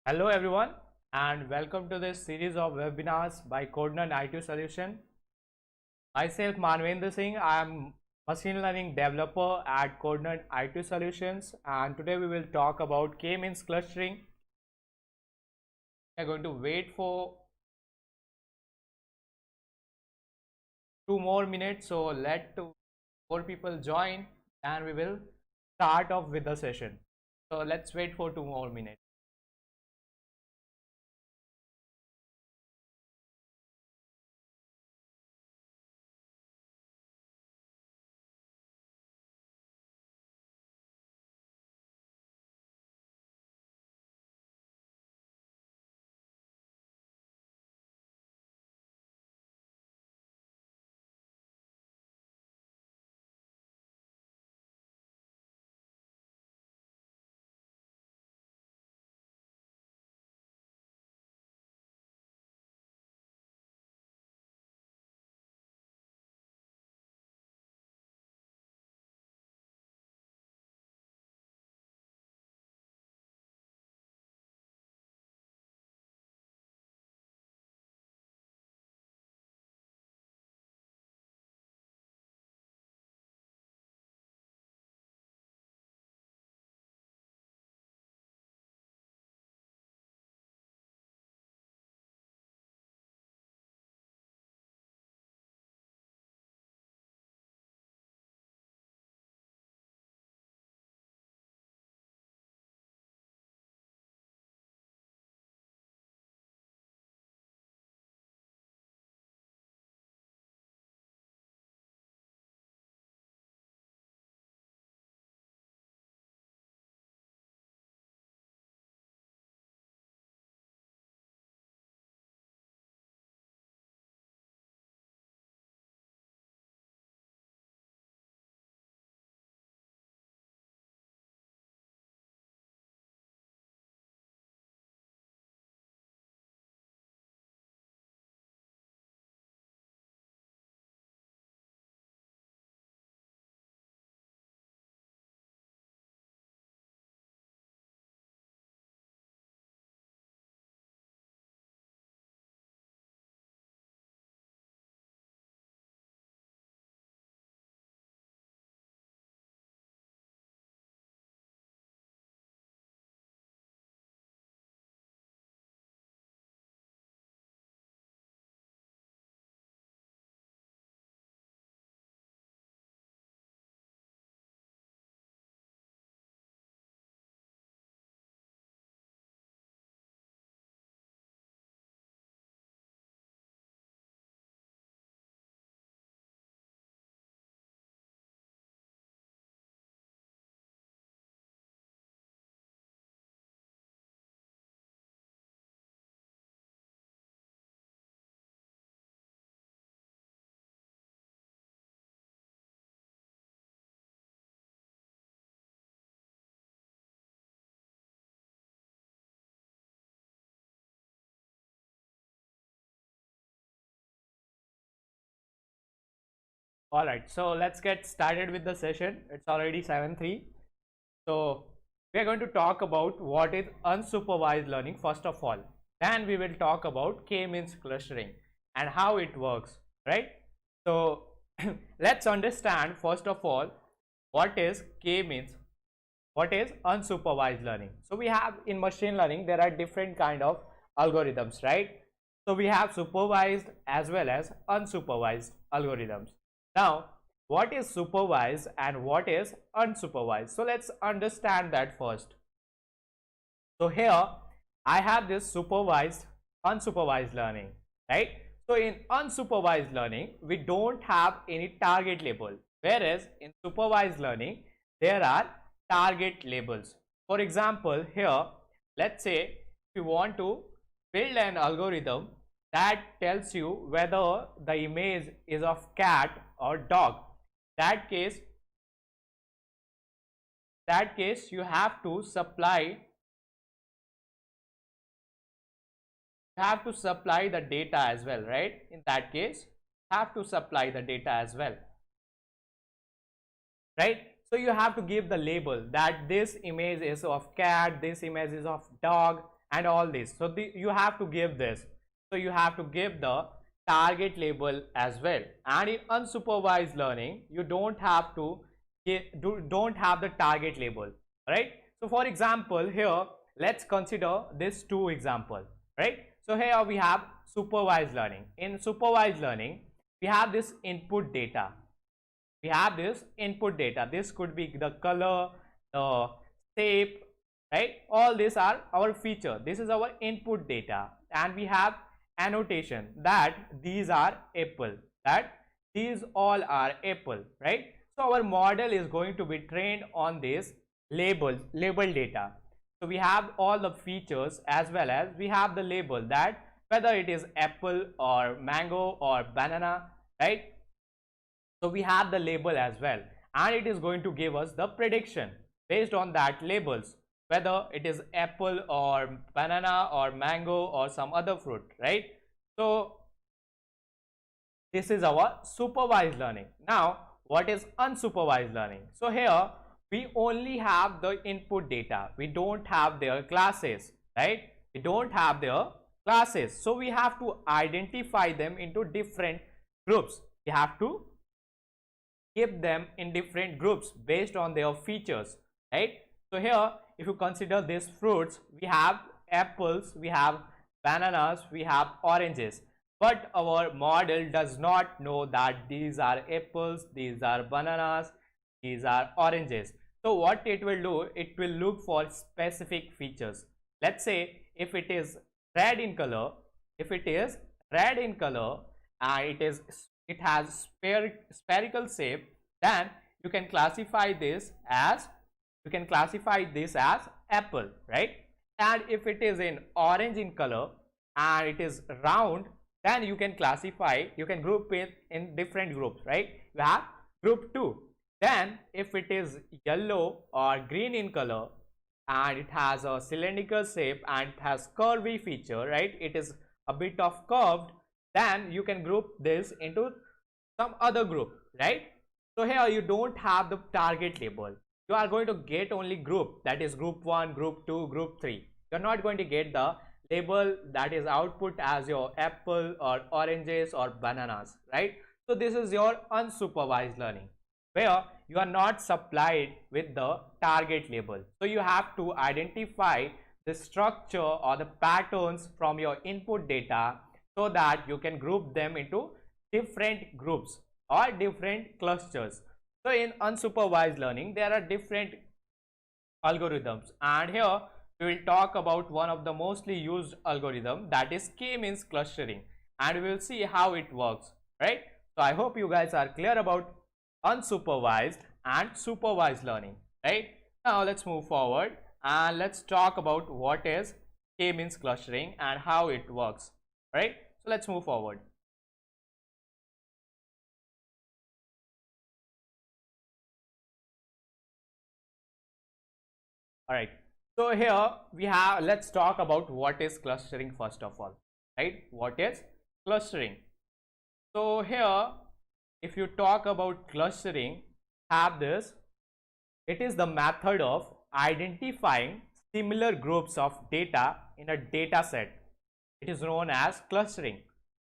Hello everyone and welcome to this series of webinars by Codegnan IT Solution. Myself Manvendra Singh, I am machine learning developer at Codegnan IT Solutions, and today we will talk about K-means clustering. We are going to wait for 2 more minutes, so let 4 people join and we will start off with the session. So let's wait for 2 more minutes. Alright, so let's get started with the session. It's already 7:03. So we are going to talk about what is unsupervised learning first of all. Then we will talk about K-means clustering and how it works, right? So let's understand first of all what is K-means, what is unsupervised learning. So we have in machine learning there are different kind of algorithms, right? So we have supervised as well as unsupervised algorithms. Now, what is supervised and what is unsupervised? So let's understand that first. So here I have this supervised, unsupervised learning, right? So in unsupervised learning, we don't have any target label, whereas in supervised learning, there are target labels. For example, here, let's say if you want to build an algorithm that tells you whether the image is of cat or dog, that case you have to supply the data as well, right? In that case, have to supply the data as well, right? So you have to give the label that this image is of cat, this image is of dog, and all this. So you have to give this. So you have to give the target label as well. And in unsupervised learning, you don't have to don't have the target label, right? So for example, here let's consider this two example, right? So here we have supervised learning. In supervised learning, we have this input data. We have this input data. This could be the color, the shape, right? All these are our feature. This is our input data, and we have annotation that these are apple, that these all are apple, right? So our model is going to be trained on this label data. So we have all the features as well as we have the label, that whether it is apple or mango or banana, right? So we have the label as well, and it is going to give us the prediction based on that labels, whether it is apple or banana or mango or some other fruit, right? So this is our supervised learning. Now what is unsupervised learning? So here we only have the input data. We don't have their classes, right? We don't have their classes. So we have to identify them into different groups. We have to keep them in different groups based on their features, right? So here if you consider these fruits, we have apples, we have bananas, we have oranges, but our model does not know that these are apples, these are bananas, these are oranges. So what it will do, it will look for specific features. Let's say if it is red in color, and it has spherical shape, then you can classify this as apple, right? And if it is in orange in color and it is round, then you can group it in different groups, right? You have group 2. Then if it is yellow or green in color and it has a cylindrical shape and it has curvy feature, right? It is a bit of curved, then you can group this into some other group, right? So here you don't have the target label. You are going to get only group, that is group 1, group 2, group 3. You are not going to get the label that is output as your apple or oranges or bananas, right? So this is your unsupervised learning, where you are not supplied with the target label. So you have to identify the structure or the patterns from your input data so that you can group them into different groups or different clusters. So in unsupervised learning, there are different algorithms, and here we will talk about one of the mostly used algorithm, that is Kmeans clustering, and we will see how it works, right? So I hope you guys are clear about unsupervised and supervised learning, right? Now let's move forward and let's talk about what is Kmeans clustering and how it works, right? So let's move forward. All right, so here we have, let's talk about what is clustering first of all, right? What is clustering? So here if you talk about clustering, have this, it is the method of identifying similar groups of data in a data set. It is known as clustering.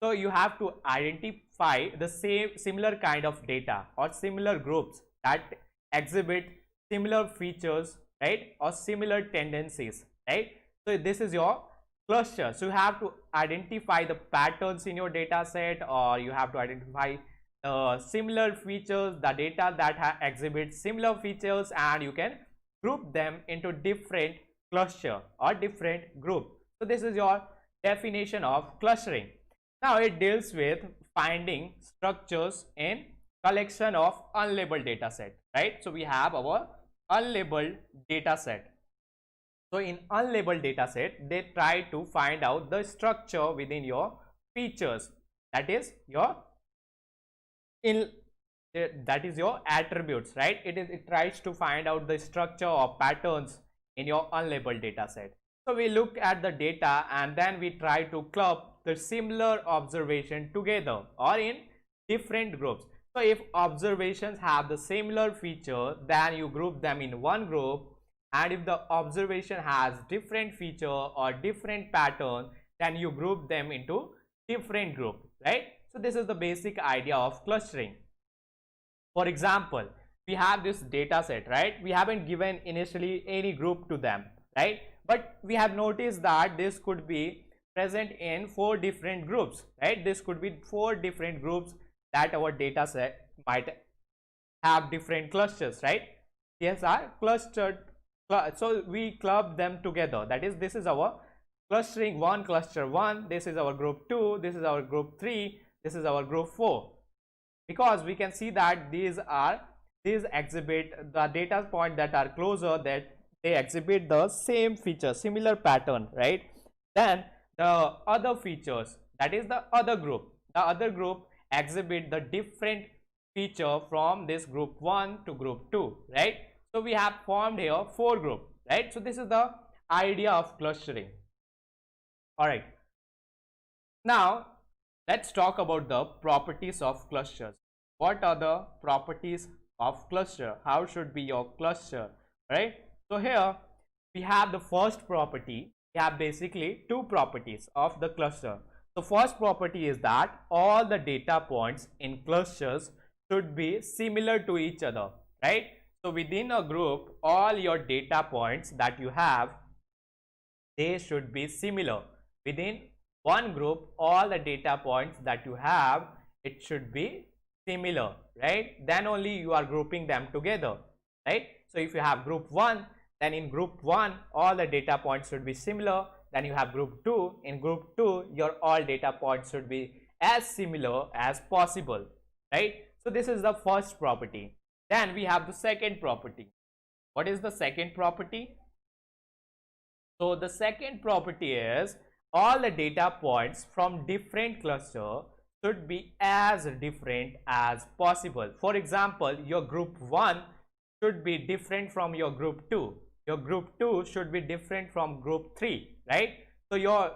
So you have to identify the similar kind of data or similar groups that exhibit similar features, right, or similar tendencies, right? So this is your cluster. So you have to identify the patterns in your data set, or you have to identify similar features, the data that exhibits similar features, and you can group them into different cluster or different group. So this is your definition of clustering. Now it deals with finding structures in collection of unlabeled data set, right? So we have our unlabeled data set. So in unlabeled data set, they try to find out the structure within your features, that is your attributes, right? It tries to find out the structure or patterns in your unlabeled data set. So we look at the data and then we try to club the similar observation together or in different groups. So if observations have the similar feature, then you group them in one group. and if the observation has different feature or different pattern, then you group them into different group, right? So this is the basic idea of clustering. For example, we have this data set, right? We haven't given initially any group to them, right? But we have noticed that this could be present in 4 different groups, right? This could be 4 different groups that our data set might have different clusters, right? These are clustered, so we club them together. That is, this is our clustering 1, cluster 1, this is our group 2, this is our group 3, this is our group 4, because we can see that these exhibit the data point that are closer, that they exhibit the same feature, similar pattern, right? Then the other features, that is the other group exhibit the different feature from this group 1 to group 2, right? So we have formed here 4 group, right? So this is the idea of clustering. All right, now let's talk about the properties of clusters. What are the properties of cluster? How should be your cluster, right? So here we have the first property. We have basically 2 properties of the cluster. The first property is that all the data points in clusters should be similar to each other, right? So within a group, all your data points that you have, they should be similar. Within one group, all the data points that you have, it should be similar, right? Then only you are grouping them together, right? So if you have group 1, then in group 1 all the data points should be similar. Then you have group 2, in group 2 your all data points should be as similar as possible, right? So this is the first property. Then we have the second property. What is the second property? So the second property is all the data points from different cluster should be as different as possible. For example, your group 1 should be different from your group 2. Your group 2 should be different from group 3, right? So your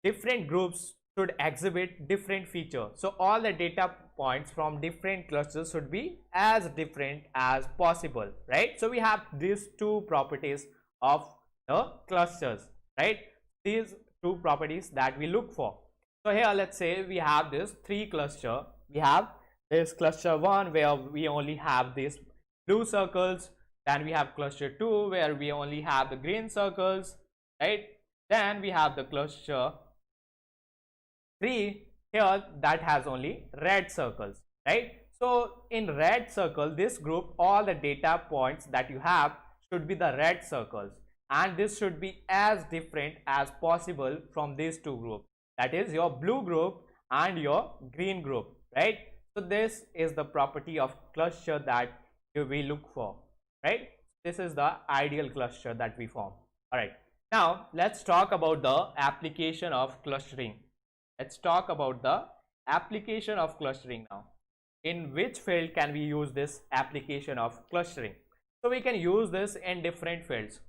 different groups should exhibit different features. So all the data points from different clusters should be as different as possible, right? So we have these 2 properties of the clusters, right? These 2 properties that we look for. So here let's say we have this 3 cluster. We have this cluster 1 where we only have these blue circles. Then we have cluster 2 where we only have the green circles, right? Then we have the cluster 3 here that has only red circles, right? So in red circle, this group, all the data points that you have should be the red circles, and this should be as different as possible from these 2 groups, that is your blue group and your green group, right? So this is the property of cluster that we look for, right? This is the ideal cluster that we form. All right, now let's talk about the application of clustering. Let's talk about the application of clustering now. In which field can we use this application of clustering? So we can use this in different fields.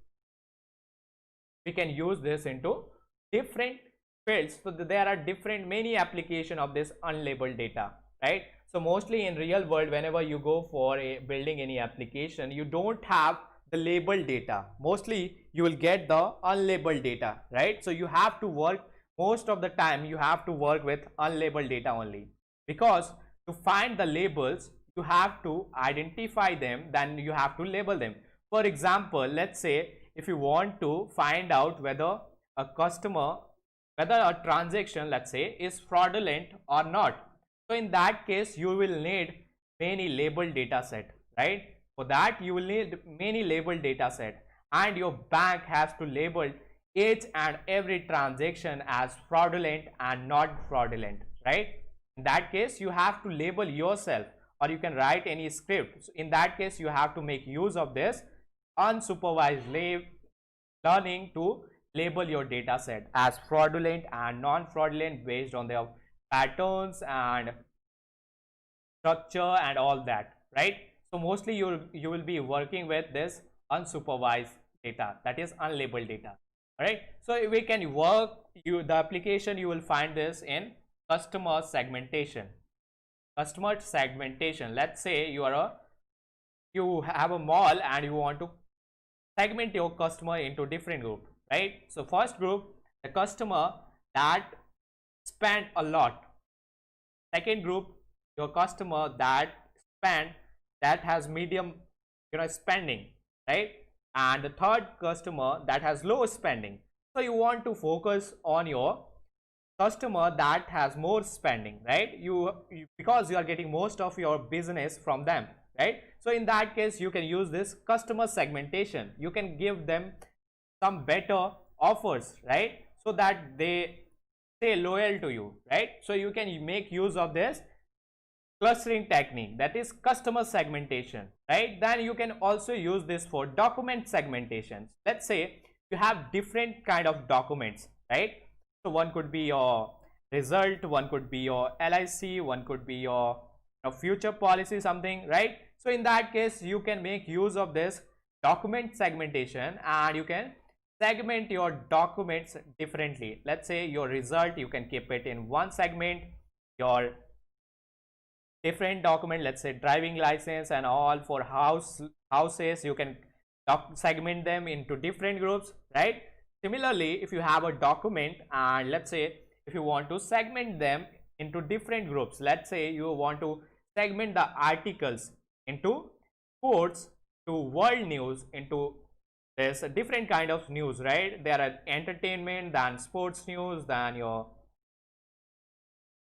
We can use this into different fields. So there are many application of this unlabeled data, right? So mostly in real world, whenever you go for building any application, you don't have the labeled data. Mostly you will get the unlabeled data, right? So you have to work, most of the time you have to work with unlabeled data only, because to find the labels you have to identify them, then you have to label them. For example, let's say if you want to find out whether a transaction, let's say, is fraudulent or not, so in that case you will need many labeled data set, right? For that you will need many labeled data set, and your bank has to label each and every transaction as fraudulent and not fraudulent, right? In that case you have to label yourself, or you can write any script. So in that case you have to make use of this unsupervised learning to label your data set as fraudulent and non-fraudulent based on their patterns and structure and all that, right? So mostly you will be working with this unsupervised data, that is unlabeled data. All right, so we can work the application, you will find this in customer segmentation. Let's say you have a mall and you want to segment your customer into different group, right? So first group, the customer that spend a lot. Second group, your customer that spend, that has medium spending, right? And the third customer that has low spending. So you want to focus on your customer that has more spending, right? Because you are getting most of your business from them, right? So in that case, you can use this customer segmentation. You can give them some better offers, right? So that they stay loyal to you, right? So you can make use of this clustering technique, that is customer segmentation, right? Then you can also use this for document segmentation. Let's say you have different kind of documents, right? So one could be your result, one could be your LIC, one could be your future policy, something, right? So in that case, you can make use of this document segmentation, and you can segment your documents differently. Let's say your result, you can keep it in one segment. Your different document, let's say driving license and all for houses, you can segment them into different groups, right? Similarly, if you have a document, and let's say if you want to segment them into different groups, let's say you want to segment the articles into sports, to world news, into there's a different kind of news, right? There are entertainment, then sports news, then your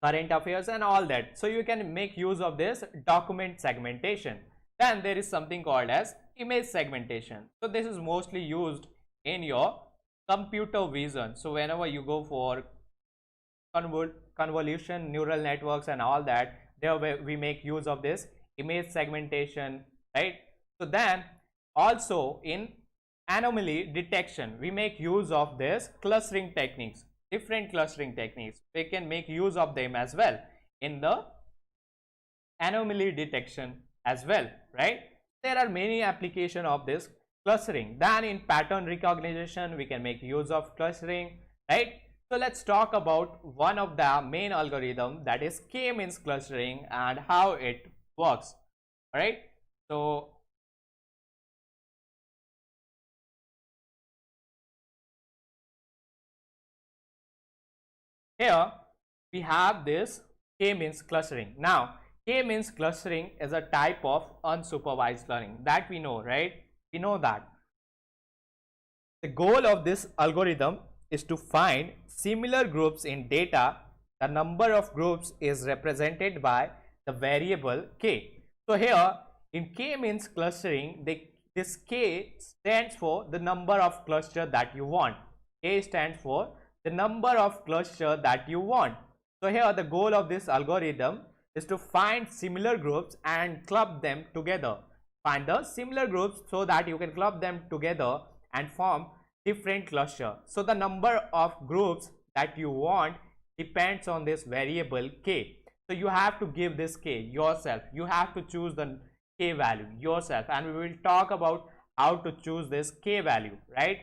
current affairs and all that. So you can make use of this document segmentation. Then there is something called as image segmentation. So this is mostly used in your computer vision. So whenever you go for convolution neural networks and all that, there we make use of this image segmentation, right? So then also in anomaly detection, we make use of this clustering techniques, different clustering techniques. We can make use of them as well in the anomaly detection as well, right? There are many applications of this clustering. Then in pattern recognition, we can make use of clustering, right? So let's talk about one of the main algorithm, that is K-means clustering, and how it works. All right, so here we have this K-means clustering. Now K-means clustering is a type of unsupervised learning, that we know, right? We know that the goal of this algorithm is to find similar groups in data. The number of groups is represented by the variable k. So here in K-means clustering, this k stands for the number of cluster that you want. K stands for the number of cluster that you want. So here the goal of this algorithm is to find similar groups and club them together. Find the similar groups so that you can club them together and form different cluster. So the number of groups that you want depends on this variable k. So you have to give this k yourself. You have to choose the k value yourself, and we will talk about how to choose this k value, right?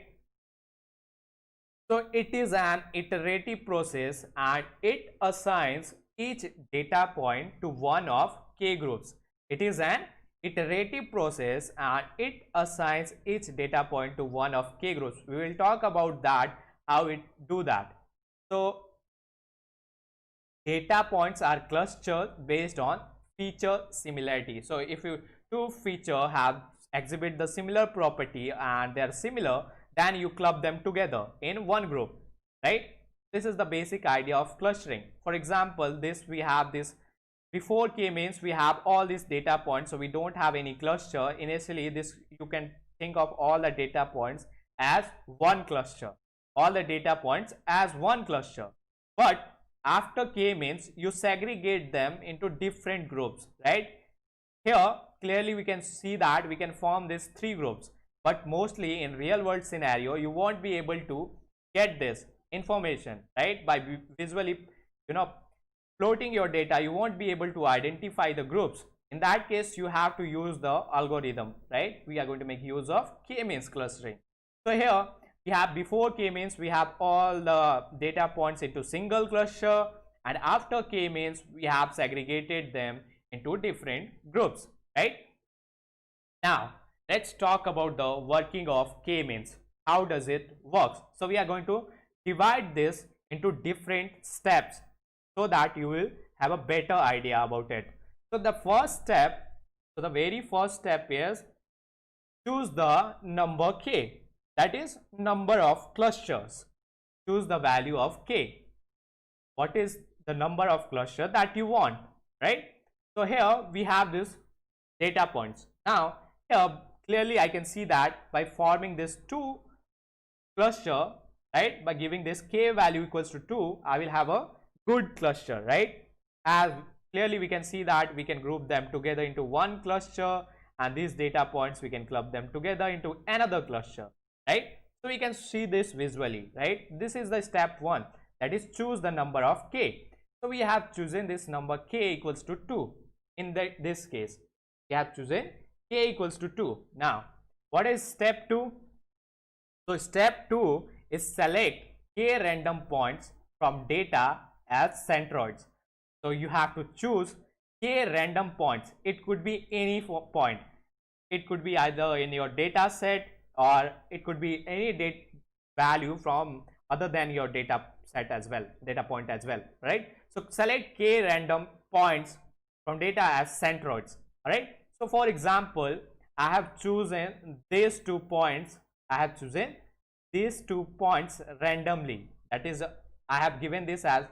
So it is an iterative process, and it assigns each data point to one of k groups. It is an iterative process, and it assigns each data point to one of k groups. We will talk about that, how it do that. So data points are clustered based on feature similarity. So if you two feature have exhibit the similar property and they are similar, then you club them together in one group, right? This is the basic idea of clustering. For example, this we have this before K-means, we have all these data points, so we don't have any cluster. Initially, this you can think of all the data points as one cluster, all the data points as one cluster. But after K-means, you segregate them into different groups, right? Here clearly we can see that we can form these three groups, but mostly in real world scenario you won't be able to get this information, right? By visually floating your data, you won't be able to identify the groups. In that case, you have to use the algorithm, right? We are going to make use of K-means clustering. So here we have before K-means, we have all the data points into single cluster, and after K-means, we have segregated them into different groups, right? Now let's talk about the working of K-means. How does it work? So we are going to divide this into different steps so that you will have a better idea about it. So the first step, so the very first step is choose the number K, that is number of clusters. Choose the value of K. What is the number of cluster that you want, right? So here we have this data points. Now here clearly I can see that by forming this 2 cluster, right, by giving this K value equals to 2, I will have a good cluster, right? As clearly we can see that we can group them together into one cluster, and these data points we can club them together into another cluster, right? So we can see this visually, right? This is the step 1, that is choose the number of K. So we have chosen this number K equals to 2. In this case we have chosen K equals to 2. Now what is step 2? So step 2 is select K random points from data as centroids. So you have to choose K random points. It could be any point. It could be either in your data set, or it could be any data value from other than your data set as well, data point as well, right? So select K random points from data as centroids. All right. So for example, I have chosen these 2 points. I have chosen these 2 points randomly. That is, I have given this as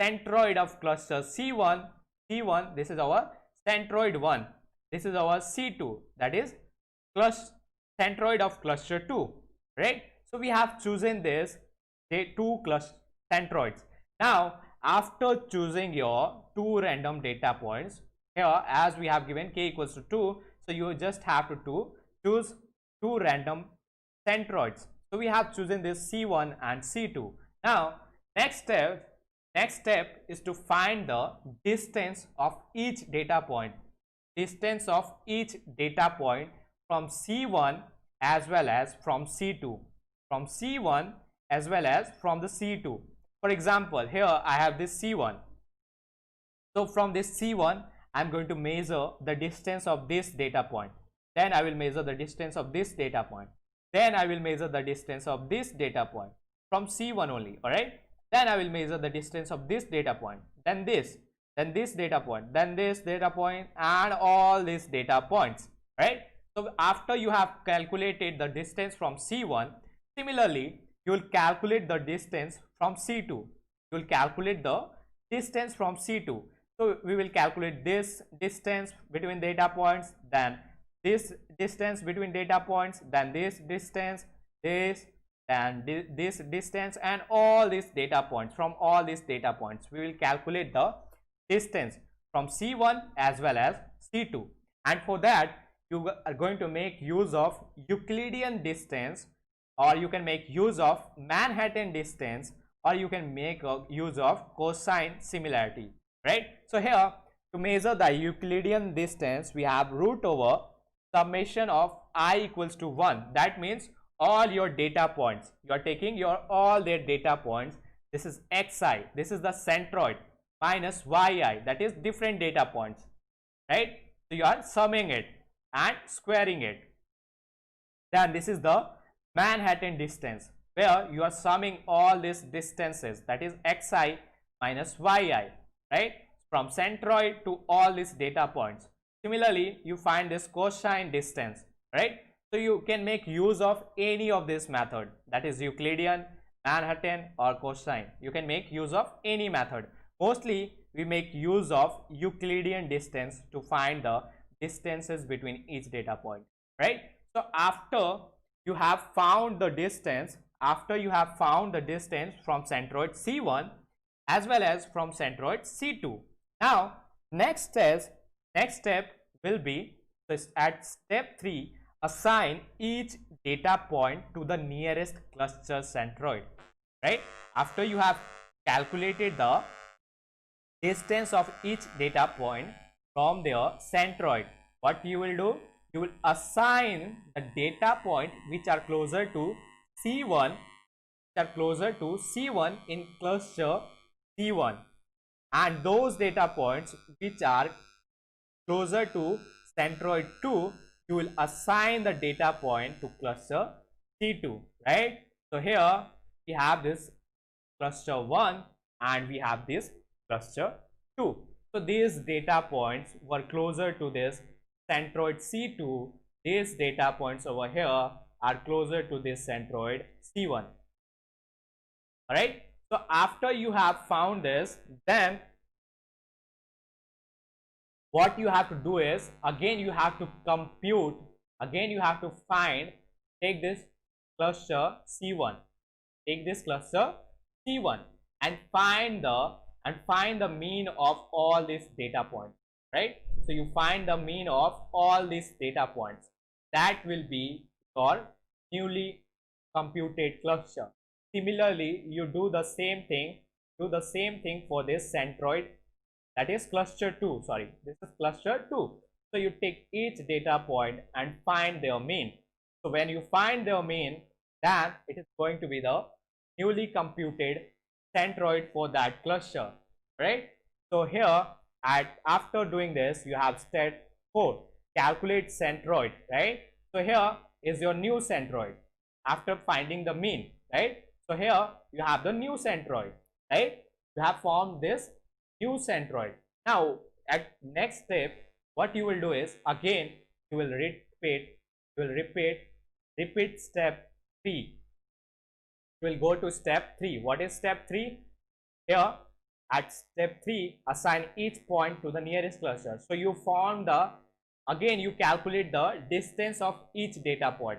centroid of cluster C1. C1. This is our centroid 1. This is our C2. That is centroid of cluster 2. Right. So we have chosen this 2 cluster centroids. Now after choosing your 2 random data points, here as we have given K equals to 2, so you just have to choose 2 random centroids. So we have chosen this C1 and C2. Now next step is to find the distance of each data point. Distance of each data point from C1 as well as from C2. From C1 as well as from the C2. For example, here I have this C1. So from this C1, I am going to measure the distance of this data point. Then I will measure the distance of this data point. Then I will measure the distance of this data point from C1 only. Alright. Then I will measure the distance of this data point. Then this data point. Then this data point, and all these data points. Right. So after you have calculated the distance from C1, similarly, you will calculate the distance from C2. You will calculate the distance from C2. So we will calculate this distance between data points, then this distance between data points, then this distance, this, and this distance, and all these data points. From all these data points, we will calculate the distance from C1 as well as C2. And for that, you are going to make use of Euclidean distance, or you can make use of Manhattan distance, or you can make use of cosine similarity, right? So here, to measure the Euclidean distance, we have root over summation of I equals to 1. That means all your data points, you are taking your all their data points. This is xi, this is the centroid, minus yi, that is different data points, right? So you are summing it and squaring it. Then this is the Manhattan distance, where you are summing all these distances, that is xi minus yi, right, from centroid to all these data points. Similarly, you find this cosine distance, right? So you can make use of any of this method, that is Euclidean, Manhattan, or cosine. You can make use of any method. Mostly we make use of Euclidean distance to find the distances between each data point, right? So after you have found the distance, from centroid C1 as well as from centroid C2. Now next step will be, at step 3, assign each data point to the nearest cluster centroid, right? After you have calculated the distance of each data point from their centroid, what you will do? You will assign the data point which are closer to C1, in cluster C1, and those data points which are closer to centroid 2, you will assign the data point to cluster C2, right? So here we have this cluster 1 and we have this cluster 2. So these data points were closer to this centroid C2. These data points over here are closer to this centroid C1. Alright, so after you have found this, then what you have to do is, again you have to compute, again you have to find, take this cluster C1, take this cluster C1 and find the mean of all these data points, right? So you find the mean of all these data points. That will be your newly computed cluster. Similarly, you do the same thing for this centroid, that is cluster 2. Sorry, this is cluster 2. So you take each data point and find their mean. So when you find their mean, then it is going to be the newly computed centroid for that cluster, right? So here, after doing this, you have step 4, calculate centroid, right? So here is your new centroid after finding the mean, right? So here you have the new centroid, right? You have formed this new centroid. Now at next step, what you will do is, again you will repeat step 3. You will go to step 3. What is step 3? Here at step 3, assign each point to the nearest cluster. So you form the, again you calculate the distance of each data point,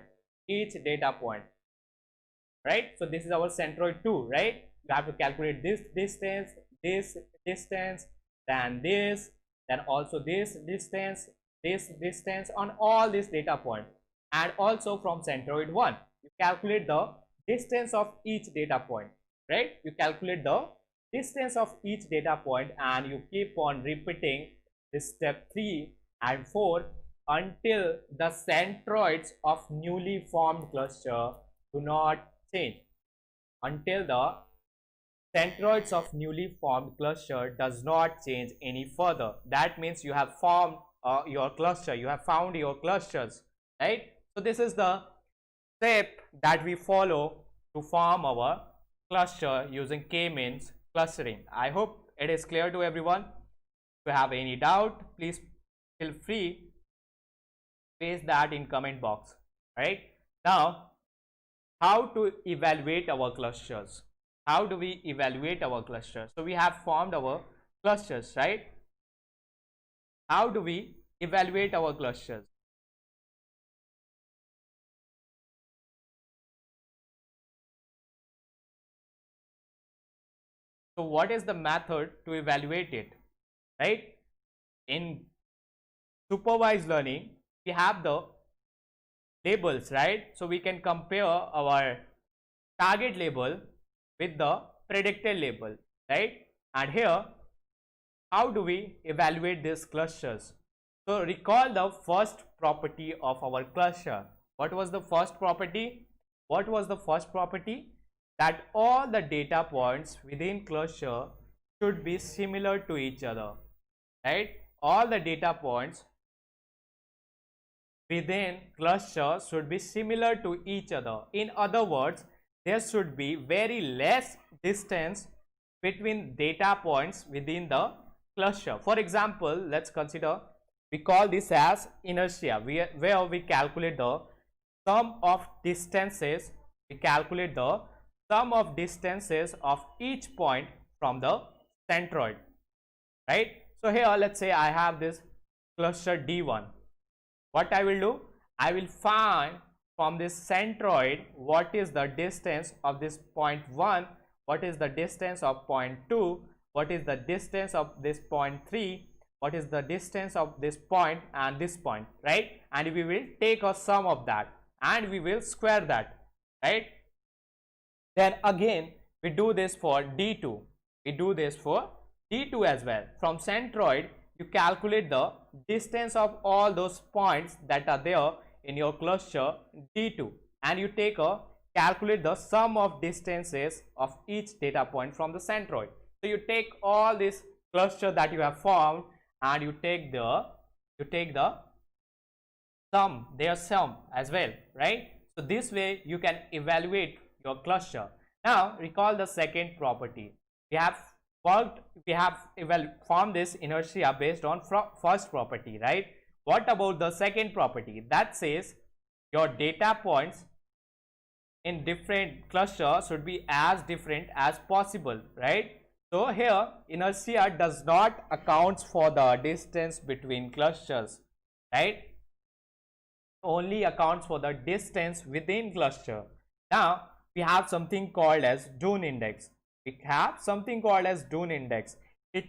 right? So this is our centroid 2, right? You have to calculate this distance, then this, then also this distance on all these data points. And also from centroid 1, you calculate the distance of each data point, right? You calculate the distance of each data point and you keep on repeating this step 3 and 4 until the centroids of newly formed cluster do not change. Until the centroids of newly formed cluster does not change any further. That means you have formed your cluster, you have found your clusters, right? So this is the step that we follow to form our cluster using Kmeans clustering. I hope it is clear to everyone. If you have any doubt, please feel free to paste that in comment box. Right now, how to evaluate our clusters? How do we evaluate our clusters? So we have formed our clusters, right? How do we evaluate our clusters? So what is the method to evaluate it, right? In supervised learning, we have the labels, right? So we can compare our target label with the predicted label, right? And here, how do we evaluate these clusters? So recall the first property of our cluster. What was the first property? What was the first property? That all the data points within cluster should be similar to each other, right? All the data points within cluster should be similar to each other. In other words, there should be very less distance between data points within the cluster. For example, let's consider, we call this as inertia, where we calculate the sum of distances. We calculate the sum of distances of each point from the centroid, right? So here, let's say I have this cluster D1. What I will do, I will find from this centroid what is the distance of this point 1, what is the distance of point 2, what is the distance of this point 3, what is the distance of this point and this point, right? And we will take a sum of that and we will square that, right? Then again we do this for D2. We do this for D2 as well. From centroid, you calculate the distance of all those points that are there in your cluster D2, and you calculate the sum of distances of each data point from the centroid. So you take all this cluster that you have formed and you take the their sum as well, right? So this way you can evaluate your cluster. Now recall the second property. We have formed this inertia based on first property, right? What about the second property? That says your data points in different clusters should be as different as possible, right? So here inertia does not account for the distance between clusters, right? Only accounts for the distance within cluster. Now we have something called as Dune index. It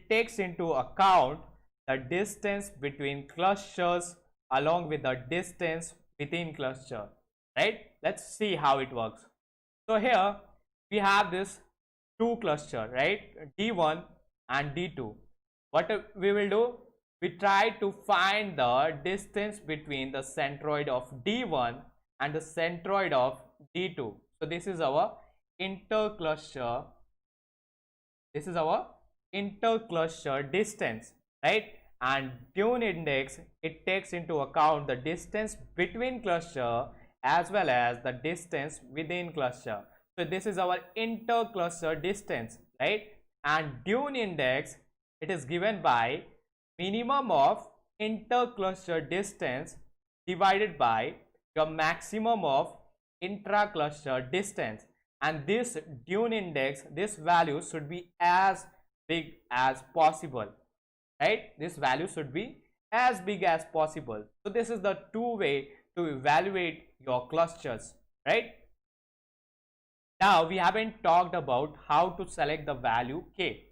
takes into account the distance between clusters along with the distance within cluster, right? Let's see how it works. So here we have this two cluster, right? D1 and D2. What we will do? We try to find the distance between the centroid of D1 and the centroid of D2. So this is our intercluster. This is our intercluster distance, right? And Dune index, it takes into account the distance between cluster as well as the distance within cluster. So this is our intercluster distance, right? And Dune index, it is given by minimum of intercluster distance divided by your maximum of intracluster distance. And this Dune index, this value should be as big as possible, right? This value should be as big as possible. So this is the two way to evaluate your clusters, right? Now we haven't talked about how to select the value k.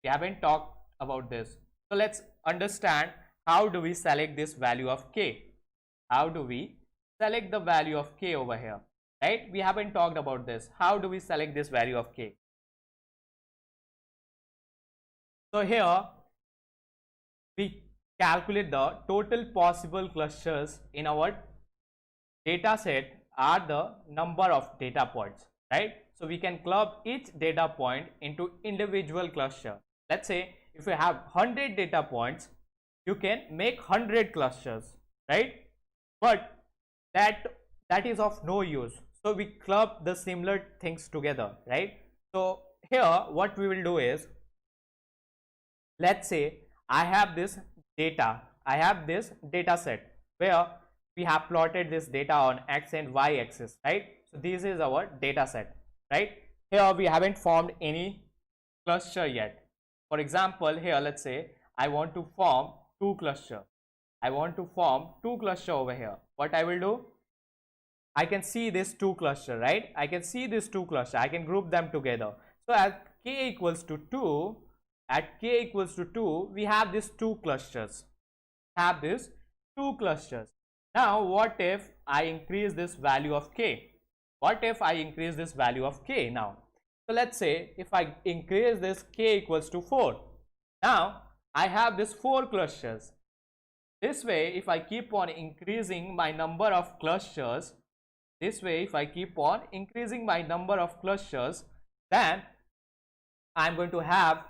We haven't talked about this. So let's understand how do we select this value of k. How do we select the value of k over here, right? We haven't talked about this. How do we select this value of k? So here we calculate the total possible clusters in our data set are the number of data points, right? So we can club each data point into individual cluster. Let's say if you have 100 data points, you can make 100 clusters, right? But that is of no use. So we club the similar things together, right? So here what we will do is, let's say I have this data set where we have plotted this data on x and y axis, right? So this is our data set, right? Here we haven't formed any cluster yet. For example, here let's say I want to form two cluster. Over here. What I will do? I can see this two cluster, right? I can group them together. So at k equals to 2, we have these two clusters. Now what if I increase this value of k? Now? So let's say if I increase this k equals to 4. Now I have these 4 clusters. This way if I keep on increasing my number of clusters, then I'm going to have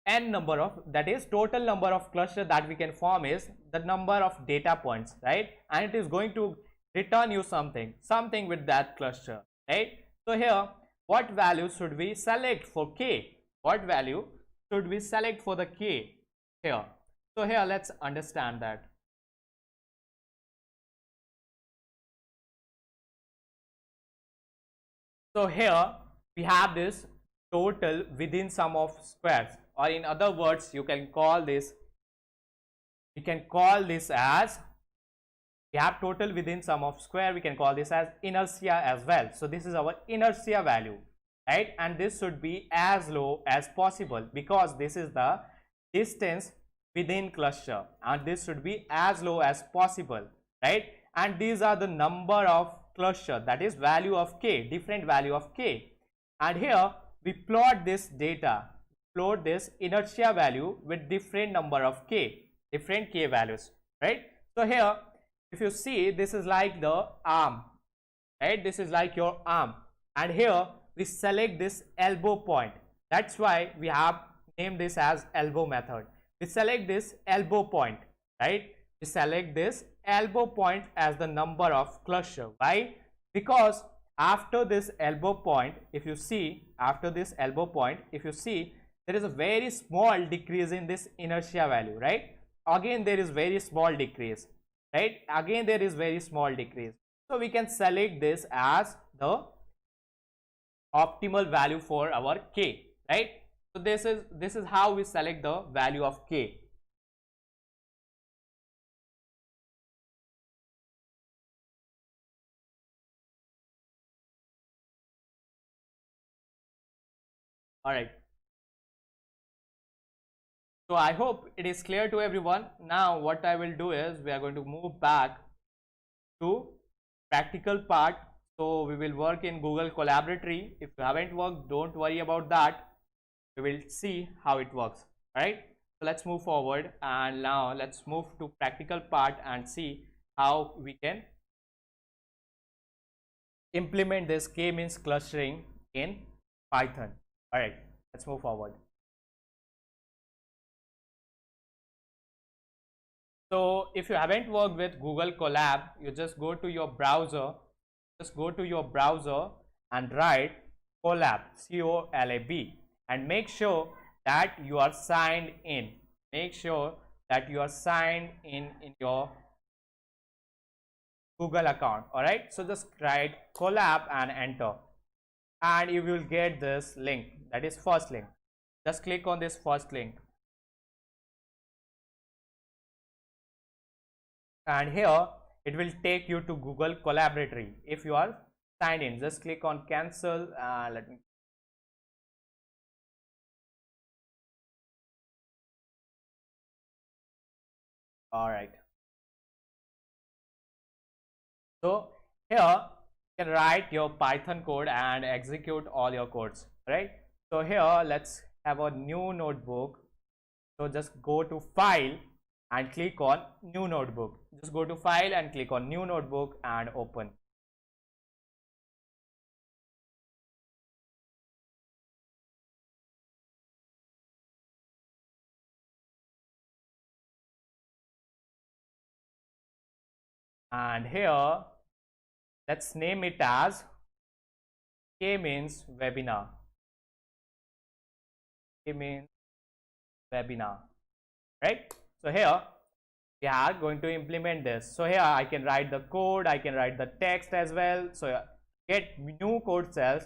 n number of, that is total number of clusters that we can form is the number of data points, right? And it is going to return you something with that cluster, right? So here what value should we select for k? What value should we select for the k here? So here let's understand that. So here we have this total within sum of squares, or in other words you can call this, as, we have total within sum of square, we can call this as inertia as well. So this is our inertia value, right? And this should be as low as possible because this is the distance within cluster, and this should be as low as possible, right? And these are the number of cluster, that is value of k, different value of k. And here we plot this data, this inertia value with different number of k, different k values, right? So here if you see, this is like the arm, right? This is like your arm, and here we select this elbow point. That's why we have named this as elbow method. We select this elbow point, right? we select this elbow point as the number of cluster. Why? Because after this elbow point, if you see, there is a very small decrease in this inertia value, right? Again there is very small decrease, right? Again there is very small decrease. So we can select this as the optimal value for our K, right? So this is how we select the value of K. All right. So I hope it is clear to everyone. Now what I will do is we are going to move back to practical part. So we will work in Google Collaboratory. If you haven't worked, don't worry about that. We will see how it works. All right. So let's move forward, and now let's move to practical part and see how we can implement this K-means clustering in Python. All right, let's move forward. So if you haven't worked with Google Collab, you just go to your browser, and write Collab, C-O-L-A-B, and make sure that you are signed in. Make sure that you are signed in your Google account. All right, so just write Collab and enter, and you will get this link, that is first link. Just click on this first link, and here it will take you to Google Collaboratory. If you are signed in, just click on cancel. Let me. All right. So here you can write your Python code and execute all your codes, right? So here let's have a new notebook. So just go to file and click on new notebook. Just go to file and click on new notebook and open. And here let's name it as Kmeans webinar. Kmeans webinar, right? So here we are going to implement this. So here I can write the code, I can write the text as well. So get new code cells,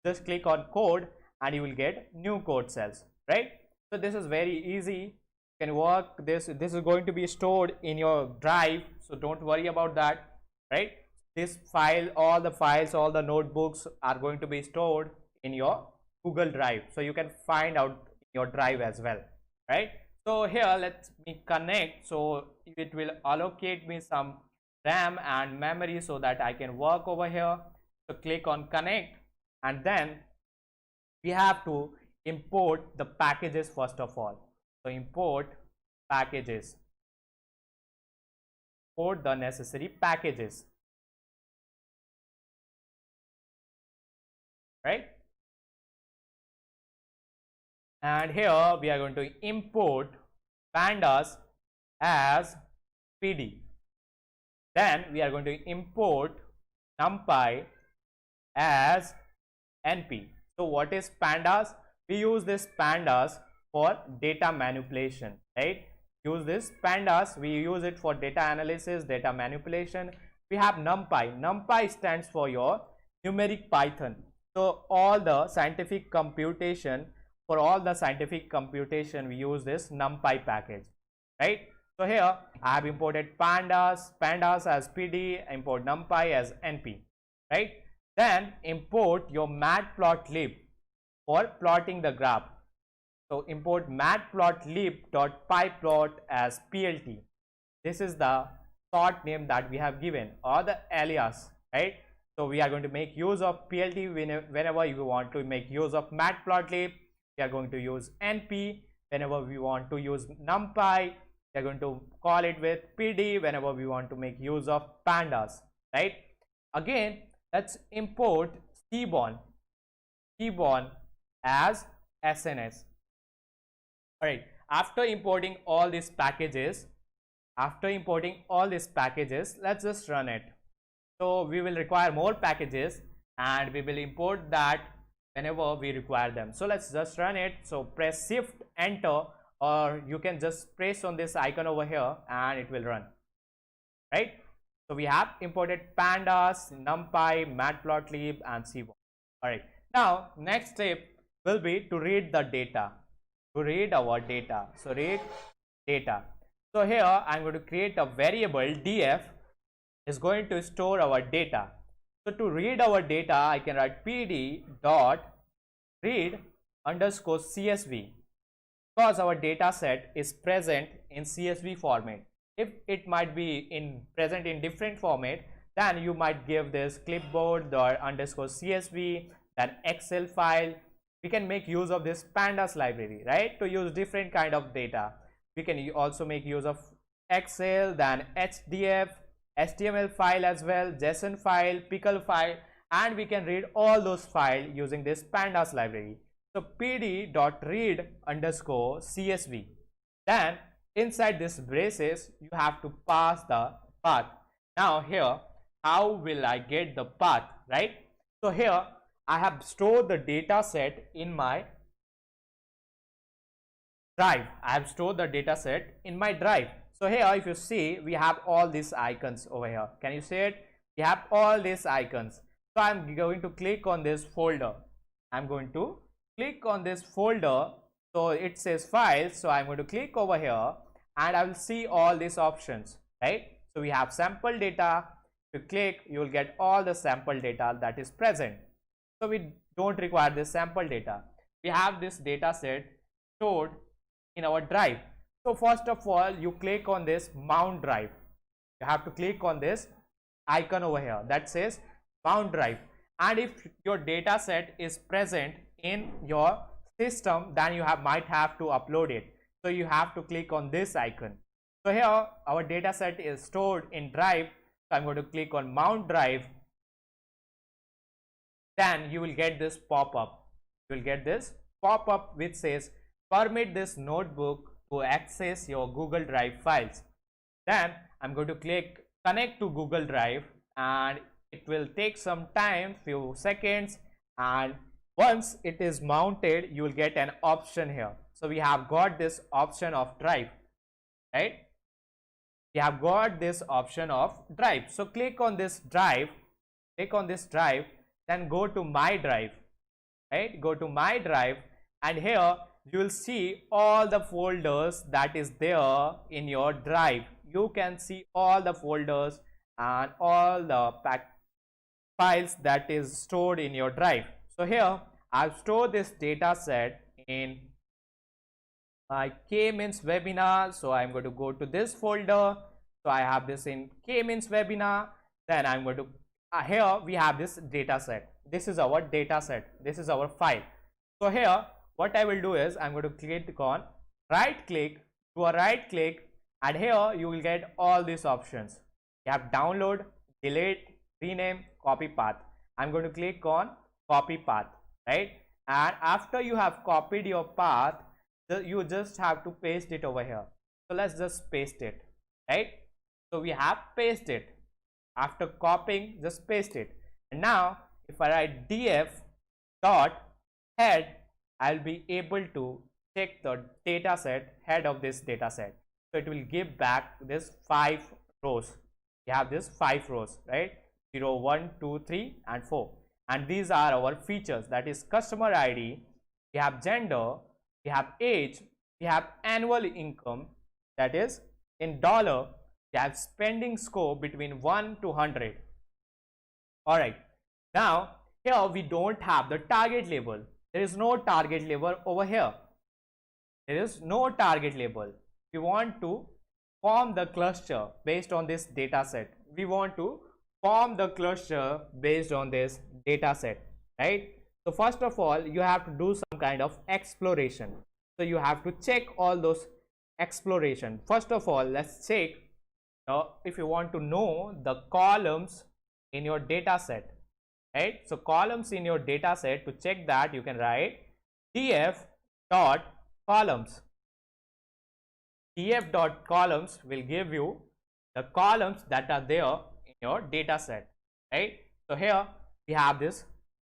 just click on code and you will get new code cells, right? So this is very easy. You can work this. This is going to be stored in your drive, so don't worry about that, right? This file, all the files, all the notebooks are going to be stored in your Google Drive, so you can find out your drive as well, right? So here let me connect, so it will allocate me some RAM and memory so that I can work over here. So click on connect, and then we have to import the packages first of all. So import packages, import the necessary packages, right? And here we are going to import pandas as PD. Then we are going to import numpy as np. So what is pandas? We use this pandas for data manipulation, right? Use this pandas, we use it for data analysis, data manipulation. We have numpy. Numpy stands for your numeric Python. So all the scientific computation, for all the scientific computation, we use this numpy package, right? So here I have imported pandas as PD, import numpy as np, right? Then import your matplotlib for plotting the graph. So import matplotlib.pyplot as plt. This is the short name that we have given, or the alias, right? So we are going to make use of plt whenever you want to make use of matplotlib. We are going to use np whenever we want to use numpy. We are going to call it with pd whenever we want to make use of pandas, right? Again, let's import cborn as sns. All right, after importing all these packages, After importing all these packages, let's just run it. So we will require more packages and we will import that whenever we require them. So let's just run it. So press shift enter, or you can just press on this icon over here and it will run, right? So we have imported pandas, numpy, matplotlib and cbot. All right, now next step will be to read the data, to read our data. So read data. So here I'm going to create a variable df is going to store our data. So to read our data, I can write pd dot read underscore csv, because our data set is present in csv format. If it might be present in different format, then you might give this clipboard dot underscore csv, then excel file. We can make use of this pandas library, right, to use different kind of data. We can also make use of excel, then hdf, html file as well, json file, pickle file, and we can read all those files using this pandas library. So pd.read underscore csv, then inside this braces you have to pass the path. Now here, how will I get the path, right? So here I have stored the data set in my drive. I have stored the data set in my drive. So here if you see, we have all these icons over here. Can you see it? We have all these icons. So I'm going to click on this folder. I'm going to click on this folder. So it says files. So I'm going to click over here and I will see all these options, right? So we have sample data. If you click, you will get all the sample data that is present. So we don't require this sample data. We have this data set stored in our drive. So first of all, you click on this mount drive. You have to click on this icon over here that says mount drive, and if your data set is present in your system, then you might have to upload it. So you have to click on this icon. So here our data set is stored in drive. So I'm going to click on mount drive. Then you will get this pop-up. You will get this pop-up which says permit this notebook to access your Google Drive files. Then I'm going to click connect to Google Drive, and it will take some time, few seconds, and once it is mounted, you will get an option here. So we have got this option of drive, right? We have got this option of drive. So click on this drive, then go to my drive, right? Go to my drive, and here you will see all the folders that is there in your drive. You can see all the folders and all the files that is stored in your drive. So here I've stored this data set in my Kmeans webinar. So I'm going to go to this folder. So I have this in Kmeans webinar. Then I'm going to here we have this data set. This is our data set. This is our file. So here what I will do is I'm going to click on right click, do a right click, and here you will get all these options. You have download, delete, rename, copy path. I'm going to click on copy path, right? And after you have copied your path, you just have to paste it over here. So let's just paste it, right? So we have pasted it. After copying, just paste it. And now if I write df dot head, I'll be able to check the data set, head of this data set. So it will give back this 5 rows. We have this 5 rows, right? 0, 1, 2, 3 and 4. And these are our features, that is customer ID, we have gender, we have age, we have annual income, that is in dollar, we have spending score between 1 to 100. Alright, now here we don't have the target label. There is no target label over here. There is no target label. We want to form the cluster based on this data set. We want to form the cluster based on this data set, right? So first of all, you have to do some kind of exploration. So you have to check all those exploration. First of all, let's check if you want to know the columns in your data set, right? So columns in your data set, to check that you can write df dot columns. df dot columns will give you the columns that are there in your data set, right? So here we have this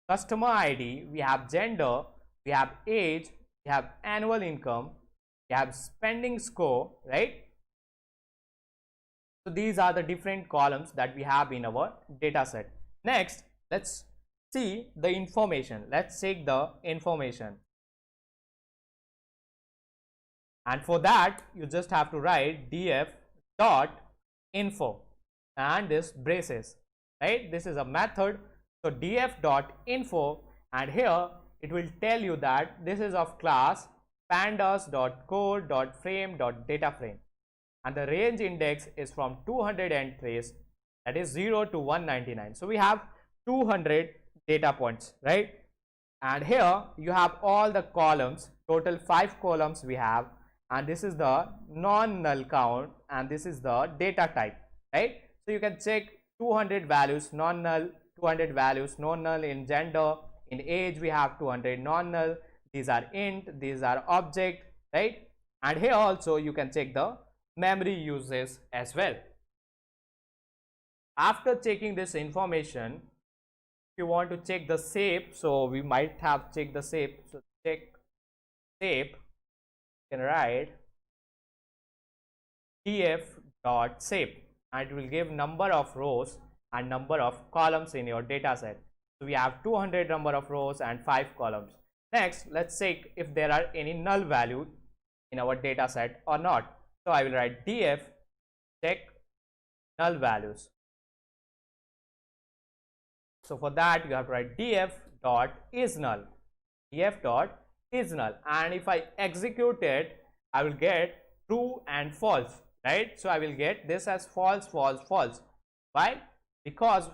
customer ID, we have gender, we have age, we have annual income, we have spending score, right? So these are the different columns that we have in our data set. Next, let's see the information. Let's check the information. And for that, you just have to write df dot info and this braces, right? This is a method. So df dot info, and here it will tell you that this is of class pandas dot code dot frame dot data frame, and the range index is from 200 entries, that is 0 to 199. So we have 200 data points, right? And here you have all the columns, total 5 columns we have, and this is the non-null count, and this is the data type, right? So you can check 200 values non-null, 200 values non-null. In gender, in age we have 200 non-null, these are int, these are object, right? And here also you can check the memory uses as well. After checking this information, if you want to check the shape, so we might have checked the shape. So check shape, you can write df dot shape, and it will give number of rows and number of columns in your data set. So we have 200 number of rows and 5 columns. Next, let's check if there are any null value in our data set or not. So I will write df check null values. So for that you have to write df dot is null, df dot is null, and if I execute it, I will get true and false, right? So I will get this as false, false, false. Why? Because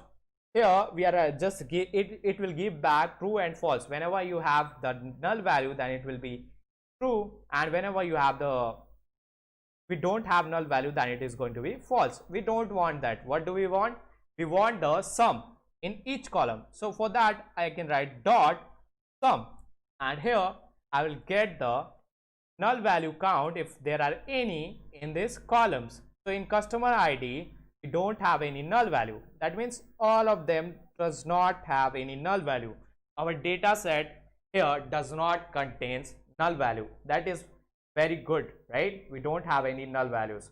here we are just it will give back true and false. Whenever you have the null value, then it will be true, and whenever you have we don't have null value, then it is going to be false. We don't want that. What do we want? We want the sum in each column. So for that I can write dot sum, and here I will get the null value count if there are any in these columns. So in customer ID we don't have any null value. That means all of them does not have any null value. Our data set here does not contains null value. That is very good, right? We don't have any null values.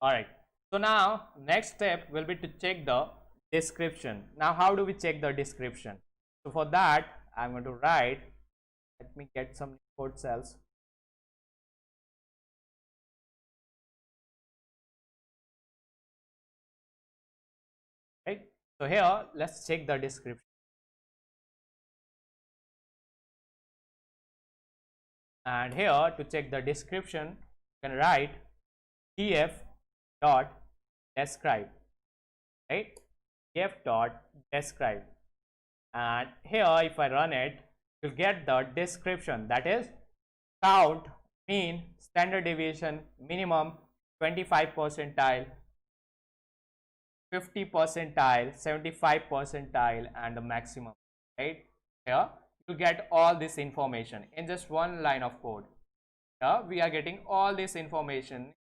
Alright, so now next step will be to check the description. Now how do we check the description? So for that I'm going to write, let me get some code cells. Right, so here let's check the description. And here to check the description you can write df dot describe, right? df dot describe, and here if I run it, you'll get the description, that is count, mean, standard deviation, minimum, 25 percentile, 50 percentile, 75 percentile, and the maximum, right? Here you get all this information in just one line of code. Here we are getting all this information,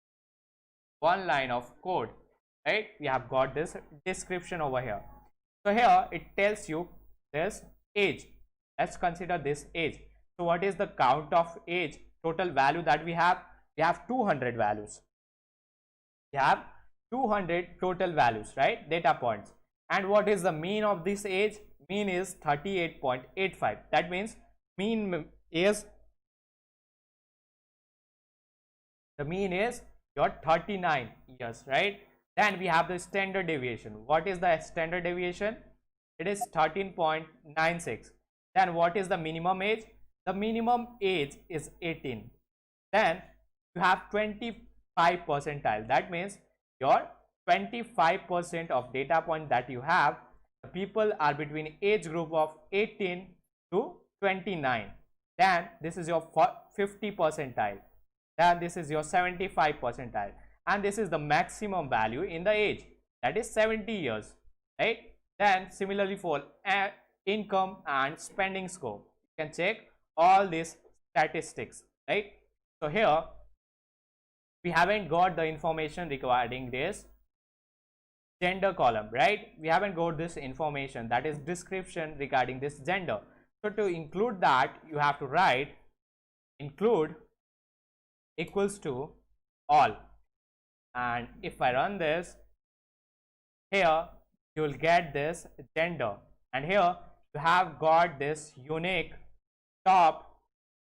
one line of code, right? We have got this description over here. So here it tells you this age. Let's consider this age. So what is the count of age? Total value that we have 200 values. We have 200 total values, right? Data points. And what is the mean of this age? Mean is 38.85. That means mean is your 39 years, right? Then we have the standard deviation. What is the standard deviation? It is 13.96. Then what is the minimum age? The minimum age is 18. Then you have 25 percentile. That means your 25% of data point that you have, the people are between age group of 18 to 29. Then this is your 50 percentile. Then this is your 75 percentile. And this is the maximum value in the age, that is 70 years, right? Then similarly for income and spending score, you can check all these statistics, right? So here we haven't got the information regarding this gender column, right? We haven't got this information, that is description regarding this gender. So to include that, you have to write include equals to all. And if I run this, here you will get this gender, and here you have got this unique, top,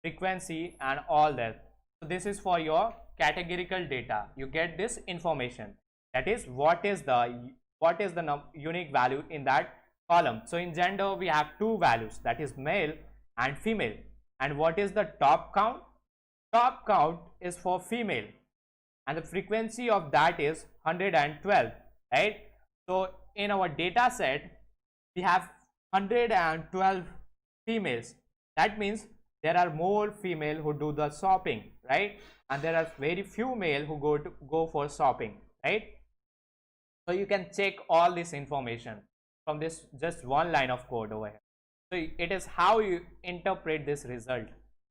frequency and all that. So this is for your categorical data. You get this information, that is what is the unique value in that column. So in gender we have two values, that is male and female. And what is the top count? Top count is for female, and the frequency of that is 112, right? So in our data set we have 112 females. That means there are more female who do the shopping, right? And there are very few male who go for shopping, right? So you can check all this information from this just one line of code over here. So it is how you interpret this result,